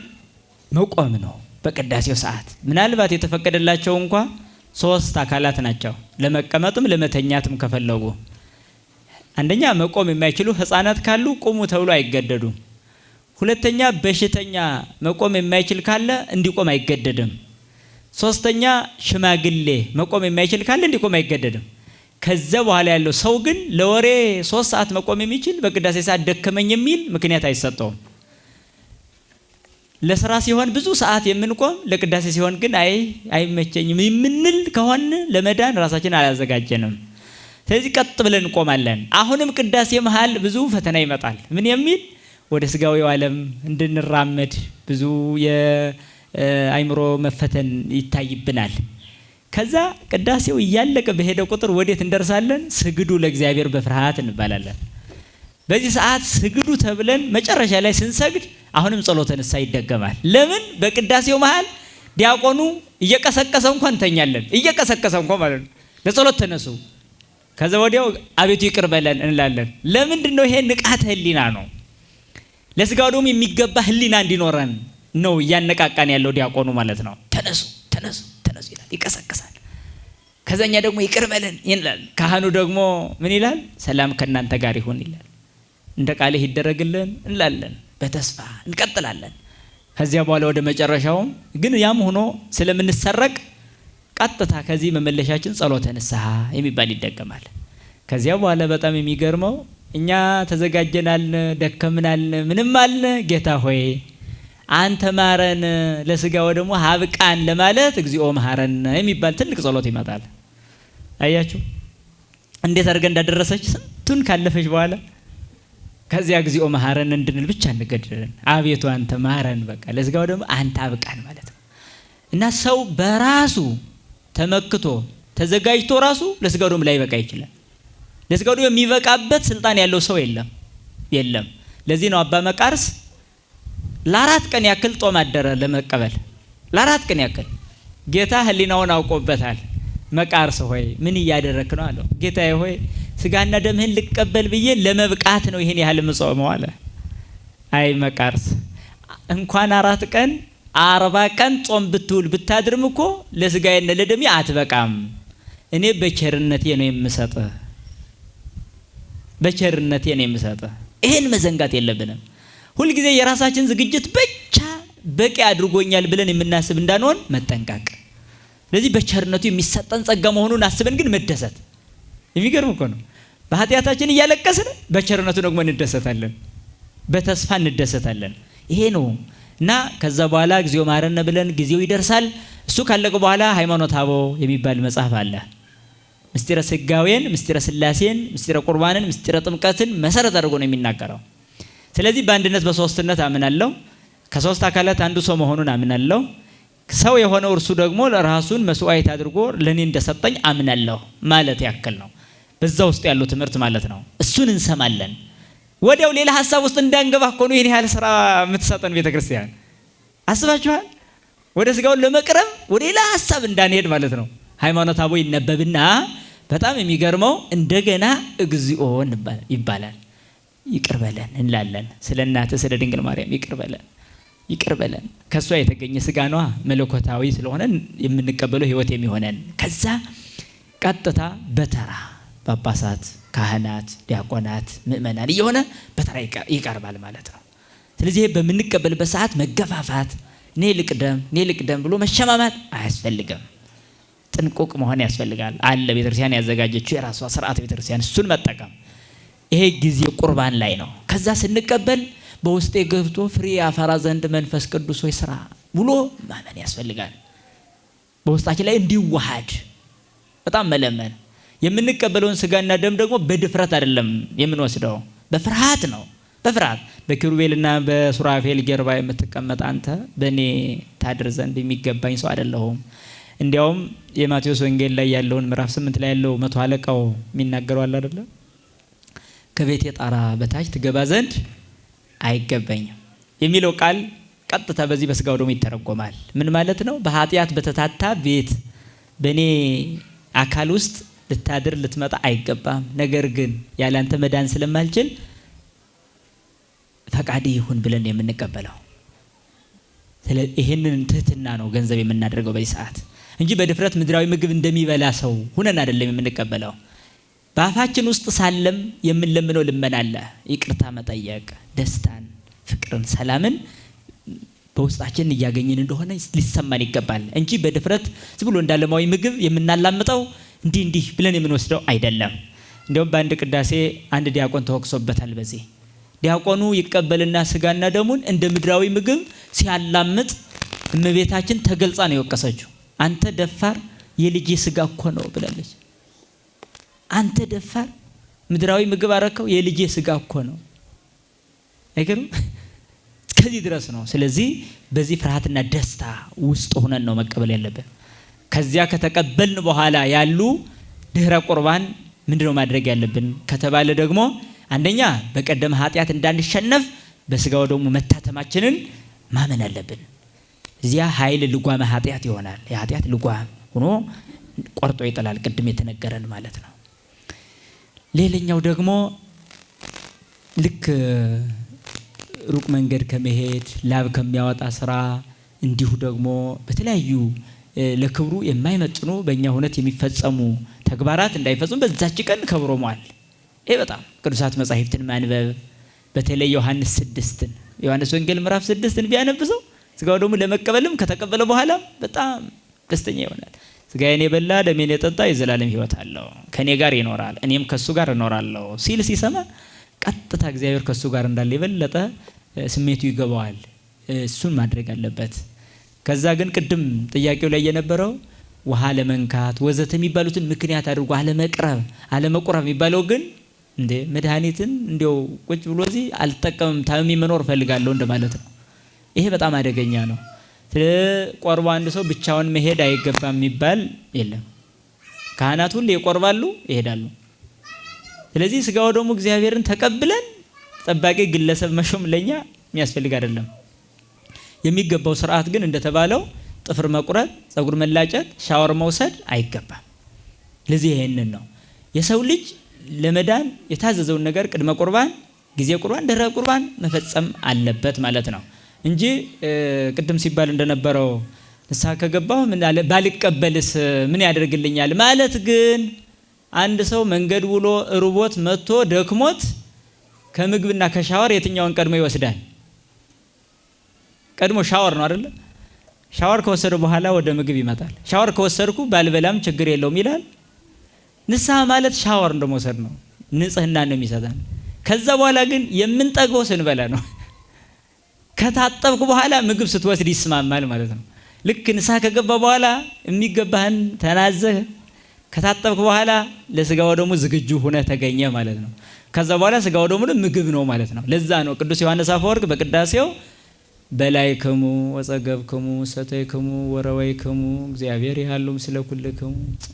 መቆም ነው በቅዳሴው ሰዓት። ምናልባት የተፈቀደላቸው እንኳ 3 አካላት ናቸው፣ ለመቀመጥም ለመተኛትም ከፈለጉ። አንደኛ መቆም የማይችሉ ህፃናት ካሉ ቁሙ ተብሎ አይገደዱም። ሁለተኛ በሽተኛ መቆም የማይችል ካለ እንዲቆም አይገደድም። ሶስተኛ ሽማግሌ መቆም የማይችል ካለ እንዲቆም አይገደድም። ከዛ በኋላ ያለው ሰው ግን ለወሬ 3 ሰዓት መቆም የሚችል በቅዳሴ ሰዓት ደከመኝ የሚል ምክንያት አይሰጠውም። ለስራ ሲሆን ብዙ ሰዓት የምንቆም፣ ለቅዳሴ ሲሆን ግን አይመቸኝም የምንል ከሆነ ለመዳን ራሳችን አላዘጋጀንም። ስለዚህ ቀጥ ብለን እንቆማለን። አሁንም ቅዳሴ መሃል ብዙ ፈተና ይመጣል። ምን የሚል? ወደ ስጋዊው ዓለም እንድንራመድ ብዙ የአእምሮ መፈተን ይታይብናል። ከዛ ቅዳሴው እያለቀ በሄደ ቁጥር ወዴት እንደርሳለን? ስግዱ ለእግዚአብሔር በፍርሃት እንባላለን። በዚህ ሰዓት ስግዱ ተብለን መጨረሻ ላይ ስንሰግድ አሁንም ጸሎተ ንስሐ ይደገማል። ለምን? በቅዳሴው መሃል ዲያቆኑ እየቀሰቀሰ እንኳን እንተኛለን። እየቀሰቀሰ እንኳን ማለት ነው ለጸሎት ተነሱ። ከዛ ወዲያው አቤቱ ይቅር በለን እንላለን። ለምንድን ነው? ይሄ ንቃተ ህሊና ነው። ለስጋው ደግሞ የሚገባ ህሊና እንዲኖረን ነው እያነቃቃን ያለው ዲያቆኑ ማለት ነው። ተነሱ ተነሱ ተነሱ ይላል፣ ይቀሰቅሳል። ከዛኛ ደግሞ ይቅር በለን ይላል። ካህኑ ደግሞ ምን ይላል? ሰላም ከእናንተ ጋር ይሁን ይላል። እንደ ቃልህ ይደረግልን እንላለን። በተስፋ እንቀጥላለን። ከዚያ በኋላ ወደ መጨረሻውም ግን ያም ሆኖ ስለምንሰረቅ ቀጥታ ከዚህ መመለሻችን ጸሎተ ንስሐ የሚባል ይደገማል። ከዚያ በኋላ በጣም የሚገርመው እኛ ተዘጋጀናል፣ ደከምናል፣ ምንም አለ ጌታ ሆይ አንተ ማረን፣ ለስጋው ደግሞ ሀብቃን ለማለት እግዚኦ መሐረን የሚባል ትልቅ ጸሎት ይመጣል። አያችሁ እንዴት አድርገን እንዳደረሰች ስንቱን ካለፈች በኋላ ከዚያ እግዚኦ መሐረን እንድንል ብቻ እንገድልን። አቤቱ አንተ ማረን፣ በቃ ለስጋው ደግሞ አንተ አብቃን ማለት ነው። እና ሰው በራሱ ተመክቶ ተዘጋጅቶ ራሱ ለስጋው ደግሞ ላይ በቃ ይችላል። ለስጋው ደግሞ የሚበቃበት ስልጣን ያለው ሰው የለም። ለዚህ ነው አባ መቃርስ ለ4 ቀን ያክል ጦም አደረ ለመቀበል። ለ4 ቀን ያክል ጌታ ህሊናውን አውቆበታል። መቃርስ ሆይ ምን እያደረክ ነው አለው። ጌታዬ ሆይ ስጋና ደምህን ልቀበል ብዬ ለመብቃት ነው ይሄን ያህል ምጾመው አለ። አይ መቃርስ እንኳን 4 ቀን 40 ቀን ጾም ብትውል ብታድርም እኮ ለስጋዬና ለደሜ አትበቃም። እኔ በቸርነቴ ነው የምሰጥህ፣ በቸርነቴ ነው የምሰጥህ። ይሄን መዘንጋት የለብንም። ሁል ጊዜ የራሳችን ዝግጅት ብቻ በቂ አድርጎኛል ብለን የምናስብ እንዳንሆን መጠንቀቅ። ስለዚህ በቸርነቱ የሚሰጠን ጸጋ መሆኑን አስበን ግን መደሰት። የሚገርም እኮ ነው። በኃጢአታችን እያለቀስን በቸርነቱ ደግሞ እንደሰታለን፣ በተስፋ እንደሰታለን። ይሄ ነው እና ከዛ በኋላ እግዚኦ መሐረነ ብለን ጊዜው ይደርሳል። እሱ ካለቀ በኋላ ሃይማኖተ አበው የሚባል መጽሐፍ አለ። ምስጢረ ስጋዌን፣ ምስጢረ ስላሴን፣ ምስጢረ ቁርባንን፣ ምስጢረ ጥምቀትን መሰረት አድርጎ ነው የሚናገረው። ስለዚህ በአንድነት በሶስትነት አምናለሁ። ከሶስት አካላት አንዱ ሰው መሆኑን አምናለሁ። ሰው የሆነው እርሱ ደግሞ ለራሱን መስዋዕት አድርጎ ለኔ እንደሰጠኝ አምናለሁ ማለት ያክል ነው። በዛ ውስጥ ያለው ትምህርት ማለት ነው። እሱን እንሰማለን። ወዲያው ሌላ ሐሳብ ውስጥ እንዳንገባ እኮ ነው ይሄን ያህል ስራ የምትሰጠን ቤተክርስቲያን። አስባችኋል? ወደ ስጋው ለመቅረብ ወደ ሌላ ሐሳብ እንዳንሄድ ማለት ነው። ሃይማኖተ አበው ይነበብና በጣም የሚገርመው እንደገና እግዚኦ ይባላል። ይቅር በለን እንላለን። ስለ እናትህ ስለ ድንግል ማርያም ይቅር በለን። ከሷ የተገኘ ስጋ ነዋ፣ መለኮታዊ ስለሆነ የምንቀበለው ህይወት የሚሆነን። ከዛ ቀጥታ በተራ ጳጳሳት፣ ካህናት፣ ዲያቆናት፣ ምእመናን እየሆነ በተራ ይቀርባል ማለት ነው። ስለዚህ በምንቀበልበት ሰዓት መገፋፋት፣ እኔ ልቅደም ብሎ መሸማማት አያስፈልግም። ጥንቁቅ መሆን ያስፈልጋል። አለ ቤተክርስቲያን ያዘጋጀችው የራሷ ስርዓት ቤተክርስቲያን፣ እሱን መጠቀም። ይሄ ጊዜ ቁርባን ላይ ነው። ከዛ ስንቀበል በውስጤ ገብቶ ፍሬ ያፈራ ዘንድ መንፈስ ቅዱስ ሆይ ስራ ብሎ ማመን ያስፈልጋል። በውስጣችን ላይ እንዲዋሃድ በጣም መለመን። የምንቀበለውን ስጋና ደም ደግሞ በድፍረት አይደለም የምንወስደው፣ በፍርሃት ነው። በፍርሃት በኪሩቤልና በሱራፌል ጀርባ የምትቀመጥ አንተ በእኔ ታድር ዘንድ የሚገባኝ ሰው አይደለሁም። እንዲያውም የማቴዎስ ወንጌል ላይ ያለውን ምዕራፍ 8 ላይ ያለው 100 አለቃው የሚናገረው አለ አይደለ? ከቤቴ ጣራ በታች ትገባ ዘንድ አይገባኝም የሚለው ቃል ቀጥታ በዚህ በስጋው ደግሞ ይተረጎማል። ምን ማለት ነው? በኃጢአት በተታታ ቤት በእኔ አካል ውስጥ ልታድር ልትመጣ አይገባም። ነገር ግን ያላንተ መዳን ስለማልችል ፈቃድ ይሁን ብለን የምንቀበለው። ስለዚህ ይሄንን ትህትና ነው ገንዘብ የምናደርገው በዚህ ሰዓት እንጂ በድፍረት ምድራዊ ምግብ እንደሚበላ ሰው ሁነን አይደለም የምንቀበለው። በአፋችን ውስጥ ሳለም የምንለምነው ልመና አለ። ይቅርታ መጠየቅ፣ ደስታን፣ ፍቅርን፣ ሰላምን በውስጣችን እያገኘን እንደሆነ ሊሰማን ይገባል እንጂ በድፍረት ዝም ብሎ እንዳለማዊ ምግብ የምናላምጠው እንዲህ ብለን የምንወስደው አይደለም። እንዲያውም በአንድ ቅዳሴ አንድ ዲያቆን ተወቅሶበታል። በዚህ ዲያቆኑ ይቀበልና ስጋና ደሙን እንደ ምድራዊ ምግብ ሲያላምጥ እመቤታችን ተገልጻ ነው የወቀሰችው። አንተ ደፋር የልጄ ስጋ እኮ ነው ብላለች። አንተ ደፋር ምድራዊ ምግብ አረከው የልጄ ስጋ እኮ ነው። አይገርም? እስከዚህ ድረስ ነው። ስለዚህ በዚህ ፍርሃትና ደስታ ውስጥ ሆነን ነው መቀበል ያለብን። ከዚያ ከተቀበልን በኋላ ያሉ ድህረ ቁርባን ምንድነው ማድረግ ያለብን ከተባለ ደግሞ አንደኛ በቀደመ ኃጢአት እንዳንሸነፍ በስጋው ደግሞ መታተማችንን ማመን አለብን። እዚያ ኃይል ልጓመ ኃጢአት ይሆናል። የኃጢአት ልጓም ሆኖ ቆርጦ ይጥላል፣ ቅድም የተነገረን ማለት ነው። ሌላኛው ደግሞ ልክ ሩቅ መንገድ ከመሄድ ላብ ከሚያወጣ ስራ እንዲሁ ደግሞ በተለያዩ ለክብሩ የማይመጥኑ በእኛ ሁነት የሚፈጸሙ ተግባራት እንዳይፈጽሙ በዛች ቀን ከብሮሟል። ይሄ በጣም ቅዱሳት መጻሕፍትን ማንበብ በተለይ ዮሐንስ ወንጌል ምዕራፍ 6ን ቢያነብሰው ስጋው ደግሞ ለመቀበልም ከተቀበለ በኋላ በጣም ደስተኛ ይሆናል። ስጋዬን የበላ ደሜን የጠጣ የዘላለም ሕይወት አለው፣ ከኔ ጋር ይኖራል፣ እኔም ከሱ ጋር እኖራለሁ ሲል ሲሰማ ቀጥታ እግዚአብሔር ከሱ ጋር እንዳለ የበለጠ ስሜቱ ይገባዋል። እሱን ማድረግ አለበት። ከዛ ግን ቅድም ጥያቄው ላይ የነበረው ውሃ ለመንካት ወዘተ የሚባሉትን ምክንያት አድርጎ አለመቁረብ የሚባለው ግን እንደ መድኃኒትን እንዲያው ቁጭ ብሎ እዚህ አልጠቀምም ታምሜ መኖር ፈልጋለሁ እንደማለት ነው። ይሄ በጣም አደገኛ ነው። ቆርቦ አንድ ሰው ብቻውን መሄድ አይገባም የሚባል የለም። ካህናት ሁሉ ይቆርባሉ፣ ይሄዳሉ። ስለዚህ ስጋው ደግሞ እግዚአብሔርን ተቀብለን ጠባቂ ግለሰብ መሾም ለኛ የሚያስፈልግ አይደለም። የሚገባው ስርዓት ግን እንደተባለው ጥፍር መቁረጥ፣ ጸጉር መላጨት፣ ሻወር መውሰድ አይገባም። ስለዚህ ይሄንን ነው የሰው ልጅ ለመዳን የታዘዘውን ነገር ቅድመ ቁርባን፣ ጊዜ ቁርባን፣ ድህረ ቁርባን መፈጸም አለበት ማለት ነው እንጂ ቅድም ሲባል እንደነበረው ንስሐ ከገባሁ ባልቀበልስ ምን ያደርግልኛል ማለት ግን አንድ ሰው መንገድ ውሎ ርቦት መጥቶ ደክሞት ከምግብና ከሻወር የትኛውን ቀድሞ ይወስዳል? ቀድሞ ሻወር ነው አይደል? ሻወር ከወሰደ በኋላ ወደ ምግብ ይመጣል። ሻወር ከወሰድኩ ባልበላም ችግር የለውም ይላል። ንስሐ ማለት ሻወር እንደመውሰድ ነው፣ ንጽህና ነው የሚሰጠን። ከዛ በኋላ ግን የምንጠግበው ስንበላ ነው። ከታጠብኩ በኋላ ምግብ ስትወስድ ይስማማል ማለት ነው። ልክ ንስሐ ከገባ በኋላ የሚገባህን ተናዘህ ከታጠብኩ በኋላ ለስጋው ደግሞ ዝግጁ ሆነ ተገኘ ማለት ነው። ከዛ በኋላ ስጋው ደግሞ ምግብ ነው ማለት ነው። ለዛ ነው ቅዱስ ዮሐንስ አፈወርቅ በቅዳሴው በላይክሙ ወጸገብክሙ ሰተይክሙ ወረወይክሙ እግዚአብሔር ያሉ ምስለ ኩልክሙ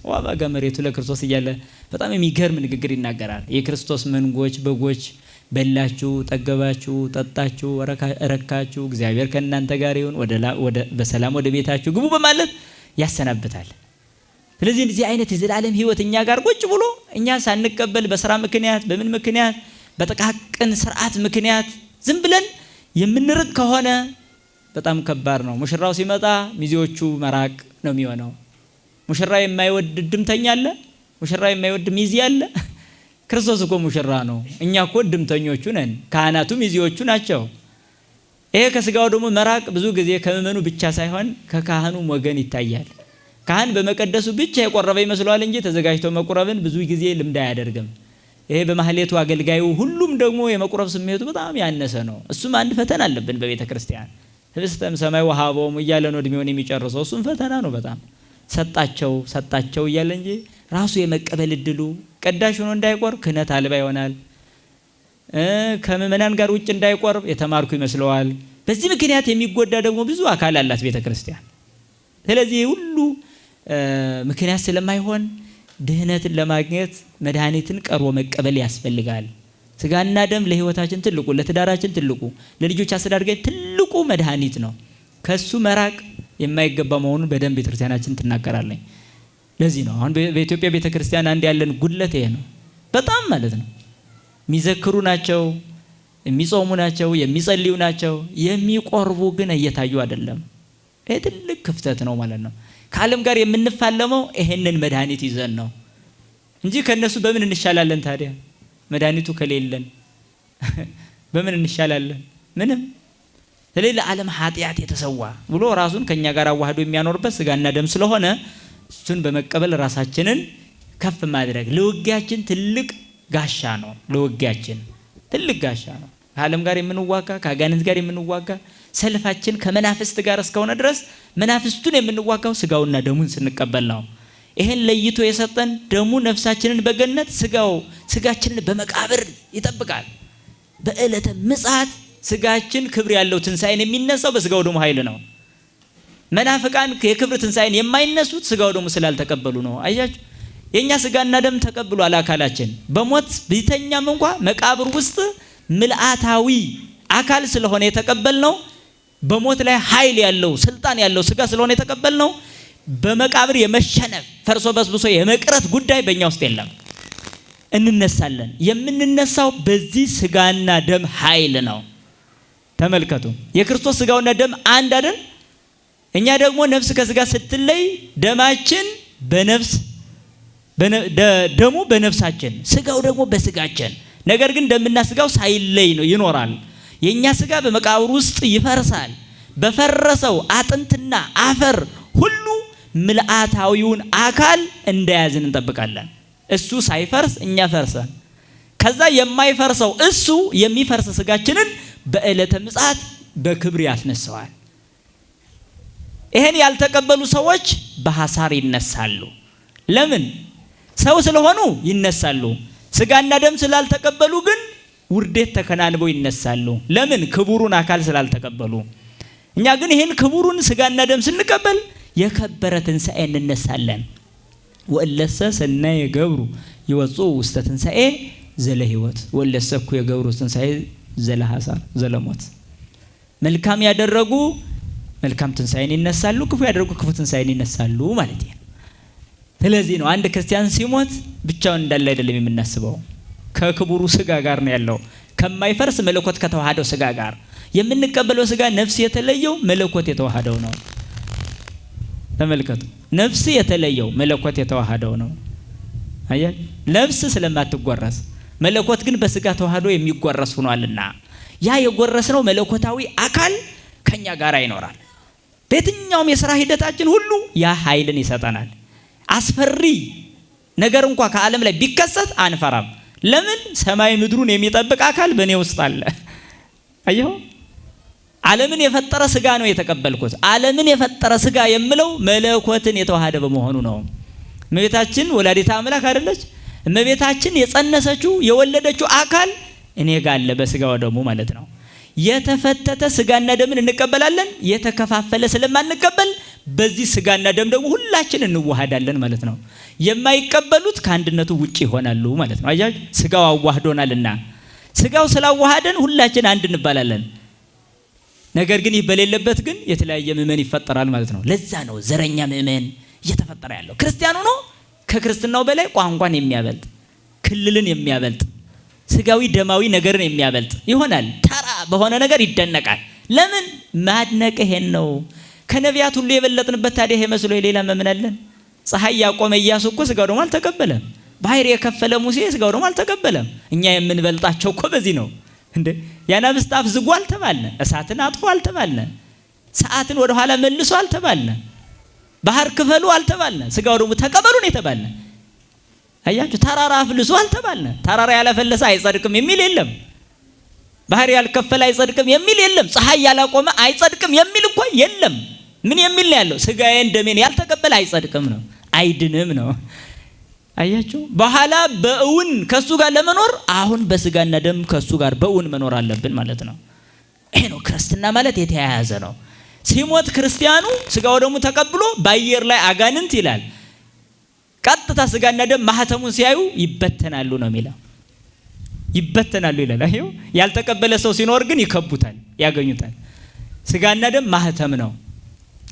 ወአበጋ መሬቱ ለክርስቶስ እያለ በጣም የሚገርም ንግግር ይናገራል። የክርስቶስ መንጎች በጎች በላችሁ፣ ጠገባችሁ፣ ጠጣችሁ፣ ረካችሁ፣ እግዚአብሔር ከእናንተ ጋር ይሁን፣ በሰላም ወደ ቤታችሁ ግቡ በማለት ያሰናብታል። ስለዚህ እንደዚህ አይነት የዘላለም ሕይወት እኛ ጋር ቁጭ ብሎ እኛ ሳንቀበል በስራ ምክንያት በምን ምክንያት በጥቃቅን ስርዓት ምክንያት ዝም ብለን የምንርቅ ከሆነ በጣም ከባድ ነው። ሙሽራው ሲመጣ ሚዜዎቹ መራቅ ነው የሚሆነው። ሙሽራ የማይወድ ድምተኛ አለ? ሙሽራ የማይወድ ሚዜ አለ? ክርስቶስ እኮ ሙሽራ ነው። እኛ እኮ ድምተኞቹ ነን። ካህናቱ ሚዜዎቹ ናቸው። ይሄ ከስጋው ደግሞ መራቅ ብዙ ጊዜ ከምእመኑ ብቻ ሳይሆን ከካህኑም ወገን ይታያል። ካህን በመቀደሱ ብቻ የቆረበ ይመስለዋል እንጂ ተዘጋጅቶ መቁረብን ብዙ ጊዜ ልምድ አያደርግም። ይሄ በማህሌቱ አገልጋዩ ሁሉም ደግሞ የመቁረብ ስሜቱ በጣም ያነሰ ነው። እሱም አንድ ፈተና አለብን በቤተ ክርስቲያን። ህብስተም ሰማይ ወሃቦም እያለ ነው እድሜውን የሚጨርሰው። እሱም ፈተና ነው በጣም ሰጣቸው እያለ እንጂ ራሱ የመቀበል እድሉ ቀዳሽ ሆኖ እንዳይቆርብ ክህነት አልባ ይሆናል። ከምእመናን ጋር ውጭ እንዳይቆርብ የተማርኩ ይመስለዋል። በዚህ ምክንያት የሚጎዳ ደግሞ ብዙ አካል አላት ቤተ ክርስቲያን። ስለዚህ ሁሉ ምክንያት ስለማይሆን ድህነትን ለማግኘት መድኃኒትን ቀርቦ መቀበል ያስፈልጋል። ስጋና ደም ለህይወታችን ትልቁ፣ ለትዳራችን ትልቁ፣ ለልጆች አስተዳደግ ትልቁ መድኃኒት ነው። ከሱ መራቅ የማይገባ መሆኑን በደንብ ቤተክርስቲያናችን ትናገራለች። ለዚህ ነው አሁን በኢትዮጵያ ቤተክርስቲያን አንድ ያለን ጉድለት ይሄ ነው። በጣም ማለት ነው የሚዘክሩ ናቸው፣ የሚጾሙ ናቸው፣ የሚጸልዩ ናቸው፣ የሚቆርቡ ግን እየታዩ አይደለም። ይሄ ትልቅ ክፍተት ነው ማለት ነው። ከዓለም ጋር የምንፋለመው ይሄንን መድኃኒት ይዘን ነው እንጂ ከነሱ በምን እንሻላለን ታዲያ? መድኃኒቱ ከሌለን በምን እንሻላለን? ምንም። ስለዚህ ለዓለም ኃጢአት የተሰዋ ብሎ ራሱን ከኛ ጋር አዋህዶ የሚያኖርበት ስጋና ደም ስለሆነ እሱን በመቀበል ራሳችንን ከፍ ማድረግ ለውጊያችን ትልቅ ጋሻ ነው። ለውጊያችን ትልቅ ጋሻ ነው። ከዓለም ጋር የምንዋጋ፣ ከአጋንንት ጋር የምንዋጋ፣ ሰልፋችን ከመናፍስት ጋር እስከሆነ ድረስ መናፍስቱን የምንዋጋው ስጋውና ደሙን ስንቀበል ነው። ይሄን ለይቶ የሰጠን ደሙ ነፍሳችንን በገነት ስጋችንን በመቃብር ይጠብቃል። በዕለተ ምጽአት ስጋችን ክብር ያለው ትንሣኤን የሚነሳው በስጋው ደሙ ኃይል ነው። መናፍቃን የክብር ትንሣኤን የማይነሱት ስጋው ደሙ ስላልተቀበሉ ነው። አያችሁ፣ የኛ ስጋና ደም ተቀብሏል አካላችን። በሞት ቢተኛም እንኳን መቃብር ውስጥ ምልአታዊ አካል ስለሆነ የተቀበልነው፣ በሞት ላይ ኃይል ያለው ስልጣን ያለው ስጋ ስለሆነ የተቀበልነው፣ በመቃብር የመሸነፍ ፈርሶ በስብሶ የመቅረት ጉዳይ በእኛ ውስጥ የለም። እንነሳለን። የምንነሳው በዚህ ስጋና ደም ኃይል ነው። ተመልከቱ፣ የክርስቶስ ስጋውና ደም አንድ አይደል? እኛ ደግሞ ነፍስ ከስጋ ስትለይ ደማችን በነፍስ ደሙ በነፍሳችን ስጋው ደግሞ በስጋችን ነገር ግን ደምና ስጋው ሳይለይ ነው ይኖራል። የኛ ስጋ በመቃብር ውስጥ ይፈርሳል። በፈረሰው አጥንትና አፈር ሁሉ ምልአታዊውን አካል እንደያዝን እንጠብቃለን። እሱ ሳይፈርስ እኛ ፈርሰን ከዛ የማይፈርሰው እሱ የሚፈርስ ስጋችንን በዕለተ ምጽአት በክብር ያስነሳዋል። ይሄን ያልተቀበሉ ሰዎች በሐሳር ይነሳሉ። ለምን? ሰው ስለሆኑ ይነሳሉ። ስጋና ደም ስላልተቀበሉ ግን ውርደት ተከናንበው ይነሳሉ። ለምን? ክቡሩን አካል ስላልተቀበሉ። እኛ ግን ይሄን ክቡሩን ስጋና ደም ስንቀበል የከበረ ትንሣኤ እንነሳለን። ወእለሰ ሰናየ የገብሩ ይወጽኡ ውስተ ትንሣኤ ዘለ ሕይወት ወእለሰ እኩ የገብሩ ትንሣኤ ዘለ ሐሳር ዘለ ሞት። መልካም ያደረጉ መልካም ትንሣኤን ይነሳሉ፣ ክፉ ያደረጉ ክፉ ትንሣኤን ይነሳሉ ማለት ነው። ስለዚህ ነው አንድ ክርስቲያን ሲሞት ብቻውን እንዳለ አይደለም የምናስበው፣ ከክቡሩ ስጋ ጋር ነው ያለው። ከማይፈርስ መለኮት ከተዋሃደው ስጋ ጋር የምንቀበለው ስጋ ነፍስ የተለየው መለኮት የተዋሃደው ነው። ተመልከቱ፣ ነፍስ የተለየው መለኮት የተዋሃደው ነው። አያ ነፍስ ስለማትጎረስ መለኮት ግን በስጋ ተዋሃዶ የሚጎረስ ሆኗልና ያ የጎረስነው መለኮታዊ አካል ከኛ ጋር ይኖራል። በየትኛውም የሥራ ሂደታችን ሁሉ ያ ኃይልን ይሰጠናል። አስፈሪ ነገር እንኳን ከዓለም ላይ ቢከሰት አንፈራም። ለምን? ሰማይ ምድሩን የሚጠብቅ አካል በእኔ ውስጥ አለ። አየሁ፣ ዓለምን የፈጠረ ስጋ ነው የተቀበልኩት። ዓለምን የፈጠረ ስጋ የምለው መለኮትን የተዋሃደ በመሆኑ ነው። እመቤታችን ወላዲተ አምላክ አይደለች? እመቤታችን የጸነሰችው የወለደችው አካል እኔ ጋር አለ በስጋው ደሙ ማለት ነው። የተፈተተ ስጋና ደምን እንቀበላለን። የተከፋፈለ ስለማንቀበል በዚህ ስጋና ደም ደግሞ ሁላችን እንዋሃዳለን ማለት ነው። የማይቀበሉት ከአንድነቱ ውጪ ይሆናሉ ማለት ነው። አያችሁ፣ ስጋው አዋህዶናልና ስጋው ስላዋሃደን ሁላችን አንድ እንባላለን። ነገር ግን ይህ በሌለበት ግን የተለያየ ምእመን ይፈጠራል ማለት ነው። ለዛ ነው ዘረኛ ምእመን እየተፈጠረ ያለው። ክርስቲያኑ ነው ከክርስትናው በላይ ቋንቋን የሚያበልጥ ክልልን የሚያበልጥ ስጋዊ ደማዊ ነገርን የሚያበልጥ ይሆናል። ተራ በሆነ ነገር ይደነቃል። ለምን? ማድነቅ ይሄን ነው። ከነቢያት ሁሉ የበለጥንበት ታዲያ ይሄ መስሎ ሌላ መምናለን? ፀሐይ ያቆመ ኢያሱ እኮ ስጋው ደግሞ አልተቀበለም። ባህር የከፈለ ሙሴ ስጋው ደግሞ አልተቀበለም። እኛ የምንበልጣቸው እኮ በዚህ ነው እንዴ። የአናብስት አፍ ዝጉ አልተባልነ፣ እሳትን አጥፎ አልተባልነ፣ ሰዓትን ወደ ኋላ መልሶ አልተባልነ፣ ባህር ክፈሉ አልተባልነ፣ ስጋው ደግሞ ተቀበሉን የተባልነ። አያችሁ፣ ተራራ አፍልሱ አልተባልነ። ተራራ ያላፈለሰ አይጸድቅም የሚል የለም። ባህር ያልከፈለ አይጸድቅም የሚል የለም። ፀሐይ ያላቆመ አይጸድቅም የሚል እኮ የለም። ምን የሚል ነው ያለው? ስጋዬን ደሜን ያልተቀበለ አይጸድቅም ነው፣ አይድንም ነው። አያችሁ፣ በኋላ በእውን ከሱ ጋር ለመኖር አሁን በስጋና ደም ከሱ ጋር በእውን መኖር አለብን ማለት ነው። ይሄ ነው ክርስትና ማለት፣ የተያያዘ ነው። ሲሞት ክርስቲያኑ ስጋው ደሙ ተቀብሎ በአየር ላይ አጋንንት ይላል ቀጥታ ስጋና ደም ማህተሙን ሲያዩ ይበተናሉ ነው የሚለው። ይበተናሉ ይላል። አይዮ ያልተቀበለ ሰው ሲኖር ግን ይከቡታል፣ ያገኙታል። ስጋና ደም ማህተም ነው።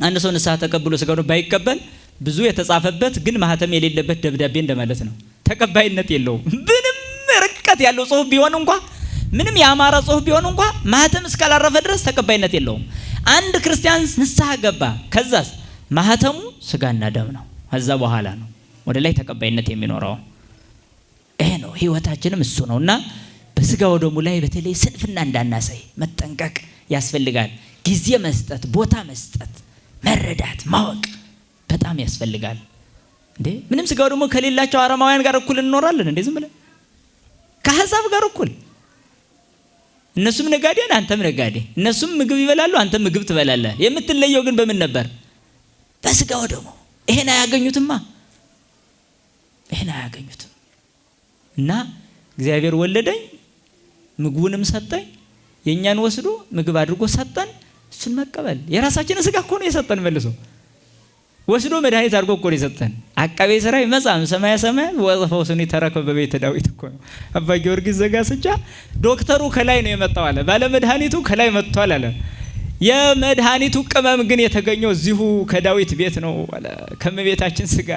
አንድ ሰው ንስሐ ተቀብሎ ስጋው ደም ባይቀበል ብዙ የተጻፈበት ግን ማህተም የሌለበት ደብዳቤ እንደማለት ነው። ተቀባይነት የለውም። ምንም ርቀት ያለው ጽሁፍ ቢሆን እንኳን ምንም ያማረ ጽሁፍ ቢሆን እንኳን ማህተም እስካላረፈ ድረስ ተቀባይነት የለውም። አንድ ክርስቲያን ንስሐ ገባ፣ ከዛስ ማህተሙ ስጋና ደም ነው። ከዛ በኋላ ነው ወደ ላይ ተቀባይነት የሚኖረው። ይሄ ነው ህይወታችንም እሱ ነውና በስጋው ደሙ ላይ በተለይ ስንፍና እንዳናሳይ መጠንቀቅ ያስፈልጋል። ጊዜ መስጠት፣ ቦታ መስጠት፣ መረዳት፣ ማወቅ በጣም ያስፈልጋል። እንዴ ምንም ስጋው ደሙ ከሌላቸው አረማውያን ጋር እኩል እንኖራለን እንዴ? ዝም ብለን ከሐሳብ ጋር እኩል። እነሱም ነጋዴ አንተም ነጋዴ፣ እነሱም ምግብ ይበላሉ አንተም ምግብ ትበላለህ። የምትለየው ግን በምን ነበር? በስጋው ደሙ። ይሄን አያገኙትማ፣ ይሄን አያገኙትም። እና እግዚአብሔር ወለደኝ ምግቡንም ሰጠኝ፣ የኛን ወስዶ ምግብ አድርጎ ሰጠን። እሱን መቀበል የራሳችንን ስጋ እኮ ነው የሰጠን። መልሶ ወስዶ መድኃኒት አድርጎ እኮ ነው የሰጠን። አቃቤ ሥራይ መጻም ሰማያ ሰማያ ወፈውስኒ ተረከበ በቤተ ዳዊት እኮ ነው አባ ጊዮርጊስ ዘጋስጫ። ዶክተሩ ከላይ ነው የመጣው አለ፣ ባለ መድኃኒቱ ከላይ መጥቷል አለ። የመድኃኒቱ ቅመም ግን የተገኘው እዚሁ ከዳዊት ቤት ነው አለ፣ ከመቤታችን ስጋ።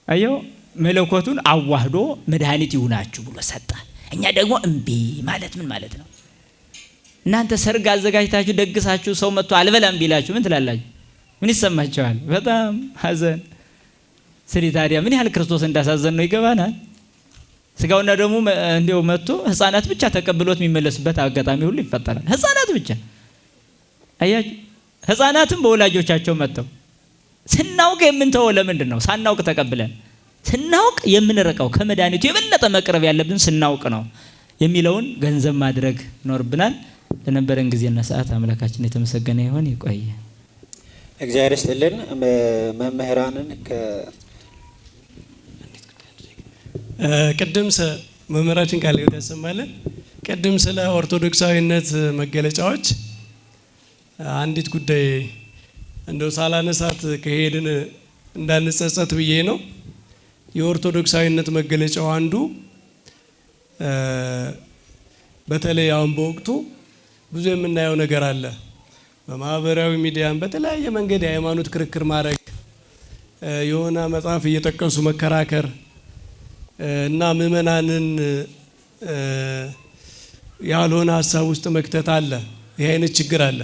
አየው መለኮቱን አዋህዶ መድኃኒት ይሁናችሁ ብሎ ሰጣ። እኛ ደግሞ እምቢ ማለት ምን ማለት ነው? እናንተ ሰርግ አዘጋጅታችሁ ደግሳችሁ ሰው መጥቶ አልበላም ቢላችሁ ምን ትላላችሁ? ምን ይሰማቸዋል? በጣም ሐዘን። ስሪ ታዲያ ምን ያህል ክርስቶስ እንዳሳዘን ነው ይገባናል። ስጋውና ደግሞ እንዲያው መጥቶ ህፃናት ብቻ ተቀብሎት የሚመለስበት አጋጣሚ ሁሉ ይፈጠራል። ህፃናት ብቻ አያችሁ፣ ህፃናትም በወላጆቻቸው መጥተው ስናውቅ የምንተወው ለምንድን ነው? ሳናውቅ ተቀብለን ስናውቅ የምንረቀው ከመድኃኒቱ የበለጠ መቅረብ ያለብን ስናውቅ ነው የሚለውን ገንዘብ ማድረግ ይኖርብናል። ለነበረን ጊዜና ሰዓት አምላካችን የተመሰገነ ይሁን። ይቆየ። እግዚአብሔር ይስጥልን። መምህራንን ቅድም መምህራችን ቃል ያሰማልን። ቅድም ስለ ኦርቶዶክሳዊነት መገለጫዎች አንዲት ጉዳይ እንደው ሳላነሳት ከሄድን እንዳንጸጸት ብዬ ነው። የኦርቶዶክሳዊነት መገለጫው አንዱ በተለይ አሁን በወቅቱ ብዙ የምናየው ነገር አለ። በማህበራዊ ሚዲያም በተለያየ መንገድ የሃይማኖት ክርክር ማድረግ፣ የሆነ መጽሐፍ እየጠቀሱ መከራከር እና ምዕመናንን ያልሆነ ሀሳብ ውስጥ መክተት አለ። ይህ አይነት ችግር አለ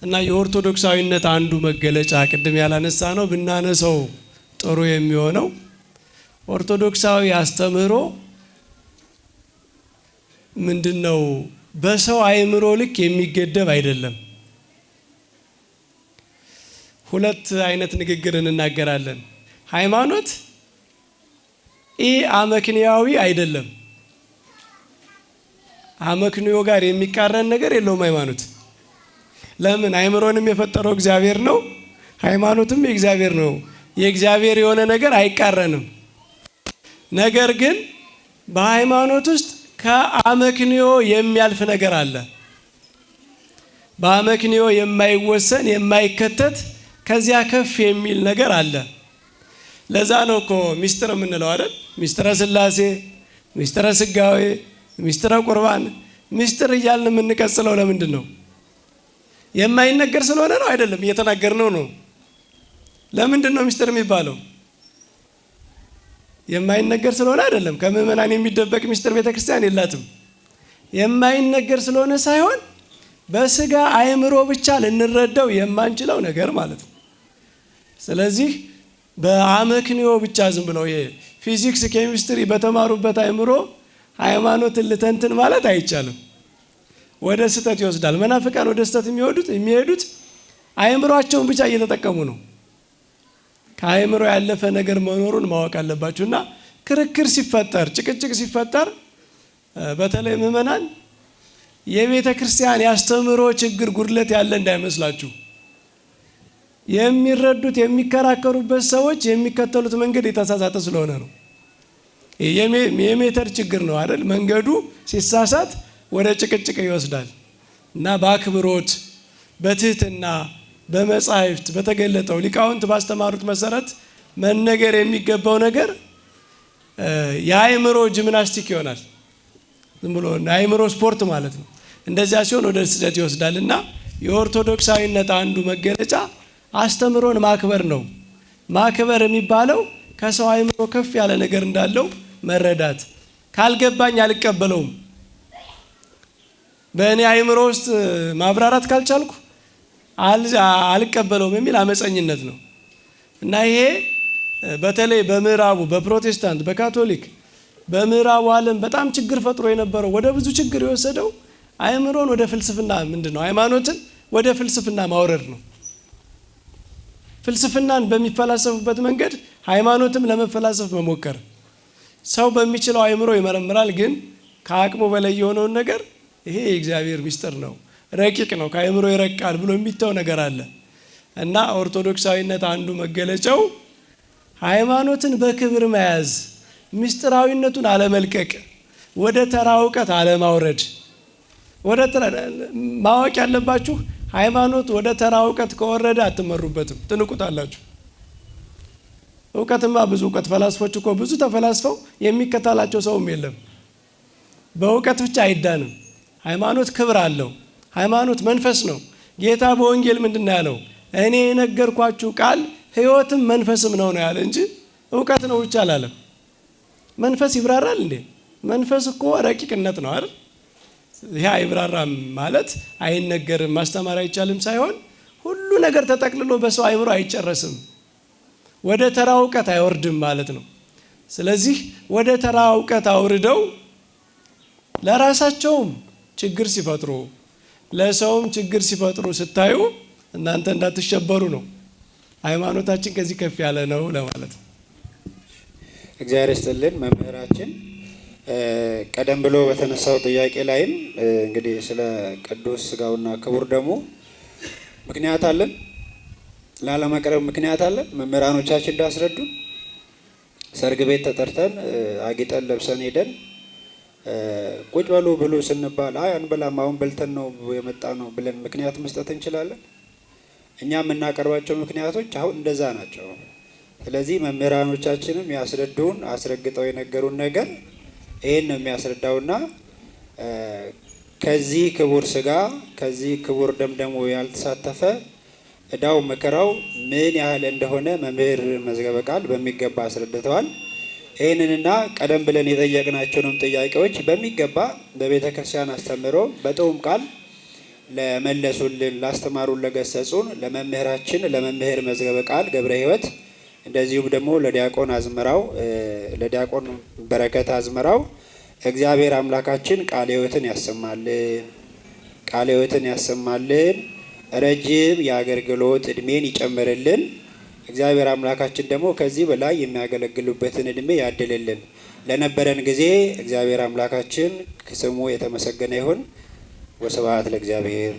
እና የኦርቶዶክሳዊነት አንዱ መገለጫ ቅድም ያላነሳ ነው ብናነሰው ጥሩ የሚሆነው ኦርቶዶክሳዊ አስተምህሮ ምንድነው? በሰው አእምሮ ልክ የሚገደብ አይደለም። ሁለት አይነት ንግግር እንናገራለን። ሃይማኖት አመክንያዊ አይደለም። አመክንዮ ጋር የሚቃረን ነገር የለውም ሃይማኖት። ለምን? አእምሮንም የፈጠረው እግዚአብሔር ነው፣ ሃይማኖትም የእግዚአብሔር ነው። የእግዚአብሔር የሆነ ነገር አይቃረንም። ነገር ግን በሃይማኖት ውስጥ ከአመክንዮ የሚያልፍ ነገር አለ። በአመክንዮ የማይወሰን የማይከተት ከዚያ ከፍ የሚል ነገር አለ። ለዛ ነው እኮ ሚስጥር የምንለው አይደል? ሚስጥረ ሥላሴ፣ ሚስጥረ ሥጋዌ፣ ሚስጥረ ቁርባን ሚስጥር እያልን የምንቀጽለው ለምንድን ነው? የማይነገር ስለሆነ ነው? አይደለም፣ እየተናገርነው ነው። ለምንድን ነው ሚስጥር የሚባለው? የማይነገር ስለሆነ አይደለም። ከምዕመናን የሚደበቅ ሚስጥር ቤተክርስቲያን የላትም። የማይነገር ስለሆነ ሳይሆን በስጋ አእምሮ ብቻ ልንረዳው የማንችለው ነገር ማለት ነው። ስለዚህ በአመክንዮ ብቻ ዝም ብለው ፊዚክስ፣ ኬሚስትሪ በተማሩበት አእምሮ ሃይማኖትን ልተንትን ማለት አይቻልም። ወደ ስህተት ይወስዳል። መናፍቃን ወደ ስህተት የሚሄዱት አእምሯቸውን ብቻ እየተጠቀሙ ነው። ከአእምሮ ያለፈ ነገር መኖሩን ማወቅ አለባችሁ። እና ክርክር ሲፈጠር፣ ጭቅጭቅ ሲፈጠር በተለይ ምዕመናን የቤተ ክርስቲያን ያስተምሮ ችግር ጉድለት ያለ እንዳይመስላችሁ። የሚረዱት የሚከራከሩበት ሰዎች የሚከተሉት መንገድ የተሳሳተ ስለሆነ ነው። የሜተር ችግር ነው አይደል? መንገዱ ሲሳሳት ወደ ጭቅጭቅ ይወስዳል። እና በአክብሮት በትህትና በመጻሕፍት በተገለጠው ሊቃውንት ባስተማሩት መሰረት መነገር የሚገባው ነገር የአእምሮ ጂምናስቲክ ይሆናል። ዝም ብሎ የአእምሮ ስፖርት ማለት ነው። እንደዚያ ሲሆን ወደ ስህተት ይወስዳል። እና የኦርቶዶክሳዊነት አንዱ መገለጫ አስተምሮን ማክበር ነው። ማክበር የሚባለው ከሰው አእምሮ ከፍ ያለ ነገር እንዳለው መረዳት። ካልገባኝ አልቀበለውም፣ በእኔ አእምሮ ውስጥ ማብራራት ካልቻልኩ አልቀበለውም የሚል አመፀኝነት ነው። እና ይሄ በተለይ በምዕራቡ በፕሮቴስታንት በካቶሊክ በምዕራቡ ዓለም በጣም ችግር ፈጥሮ የነበረው ወደ ብዙ ችግር የወሰደው አእምሮን ወደ ፍልስፍና ምንድነው ሃይማኖትን ወደ ፍልስፍና ማውረድ ነው። ፍልስፍናን በሚፈላሰፉበት መንገድ ሃይማኖትም ለመፈላሰፍ መሞከር። ሰው በሚችለው አእምሮ ይመረምራል፣ ግን ከአቅሙ በላይ የሆነውን ነገር ይሄ የእግዚአብሔር ሚስጥር ነው፣ ረቂቅ ነው፣ ከአእምሮ ይረቃል ብሎ የሚተው ነገር አለ። እና ኦርቶዶክሳዊነት አንዱ መገለጫው ሃይማኖትን በክብር መያዝ፣ ሚስጥራዊነቱን አለመልቀቅ፣ ወደ ተራ እውቀት አለማውረድ። ማወቅ ያለባችሁ ሃይማኖት ወደ ተራ እውቀት ከወረደ አትመሩበትም፣ ትንቁታላችሁ። እውቀትማ ብዙ እውቀት ፈላስፎች እኮ ብዙ ተፈላስፈው የሚከተላቸው ሰውም የለም። በእውቀት ብቻ አይዳንም። ሃይማኖት ክብር አለው። ሃይማኖት መንፈስ ነው። ጌታ በወንጌል ምንድን ያለው? እኔ የነገርኳችሁ ቃል ሕይወትም መንፈስም ነው ያለ እንጂ እውቀት ነው ብቻ አላለም። መንፈስ ይብራራል እንዴ? መንፈስ እኮ ረቂቅነት ነው አይደል? ይሄ አይብራራም ማለት አይነገርም ማስተማር አይቻልም ሳይሆን ሁሉ ነገር ተጠቅልሎ በሰው አይምሮ አይጨረስም፣ ወደ ተራ እውቀት አይወርድም ማለት ነው። ስለዚህ ወደ ተራ እውቀት አውርደው ለራሳቸውም ችግር ሲፈጥሩ ለሰውም ችግር ሲፈጥሩ ስታዩ እናንተ እንዳትሸበሩ ነው። ሃይማኖታችን ከዚህ ከፍ ያለ ነው ለማለት ነው። እግዚአብሔር ይስጥልን መምህራችን። ቀደም ብሎ በተነሳው ጥያቄ ላይም እንግዲህ ስለ ቅዱስ ሥጋውና ክቡር ደሙ ምክንያት አለን፣ ላለመቅረብ ምክንያት አለን። መምህራኖቻችን እንዳስረዱ ሰርግ ቤት ተጠርተን አጊጠን ለብሰን ሄደን ቁጭ በሉ ብሉ ስንባል አይ አንበላም አሁን በልተን ነው የመጣ ነው ብለን ምክንያት መስጠት እንችላለን። እኛ የምናቀርባቸው ምክንያቶች አሁን እንደዛ ናቸው። ስለዚህ መምህራኖቻችንም ያስረዱን አስረግጠው የነገሩን ነገር ይህን ነው የሚያስረዳውና ከዚህ ክቡር ሥጋ ከዚህ ክቡር ደም ደግሞ ያልተሳተፈ እዳው መከራው ምን ያህል እንደሆነ መምህር መዝገበ ቃል በሚገባ አስረድተዋል። ይህንንና ቀደም ብለን የጠየቅናቸውንም ጥያቄዎች በሚገባ በቤተ ክርስቲያን አስተምሮ በጥዑም ቃል ለመለሱልን፣ ላስተማሩን፣ ለገሰጹን ለመምህራችን ለመምህር መዝገበ ቃል ገብረ ሕይወት እንደዚሁም ደግሞ ለዲያቆን አዝመራው ለዲያቆን በረከት አዝመራው እግዚአብሔር አምላካችን ቃለ ሕይወትን ያሰማልን፣ ቃለ ሕይወትን ያሰማልን፣ ረጅም የአገልግሎት እድሜን ይጨምርልን። እግዚአብሔር አምላካችን ደግሞ ከዚህ በላይ የሚያገለግሉበትን እድሜ ያድልልን። ለነበረን ጊዜ እግዚአብሔር አምላካችን ስሙ የተመሰገነ ይሁን። ወስብሐት ለእግዚአብሔር።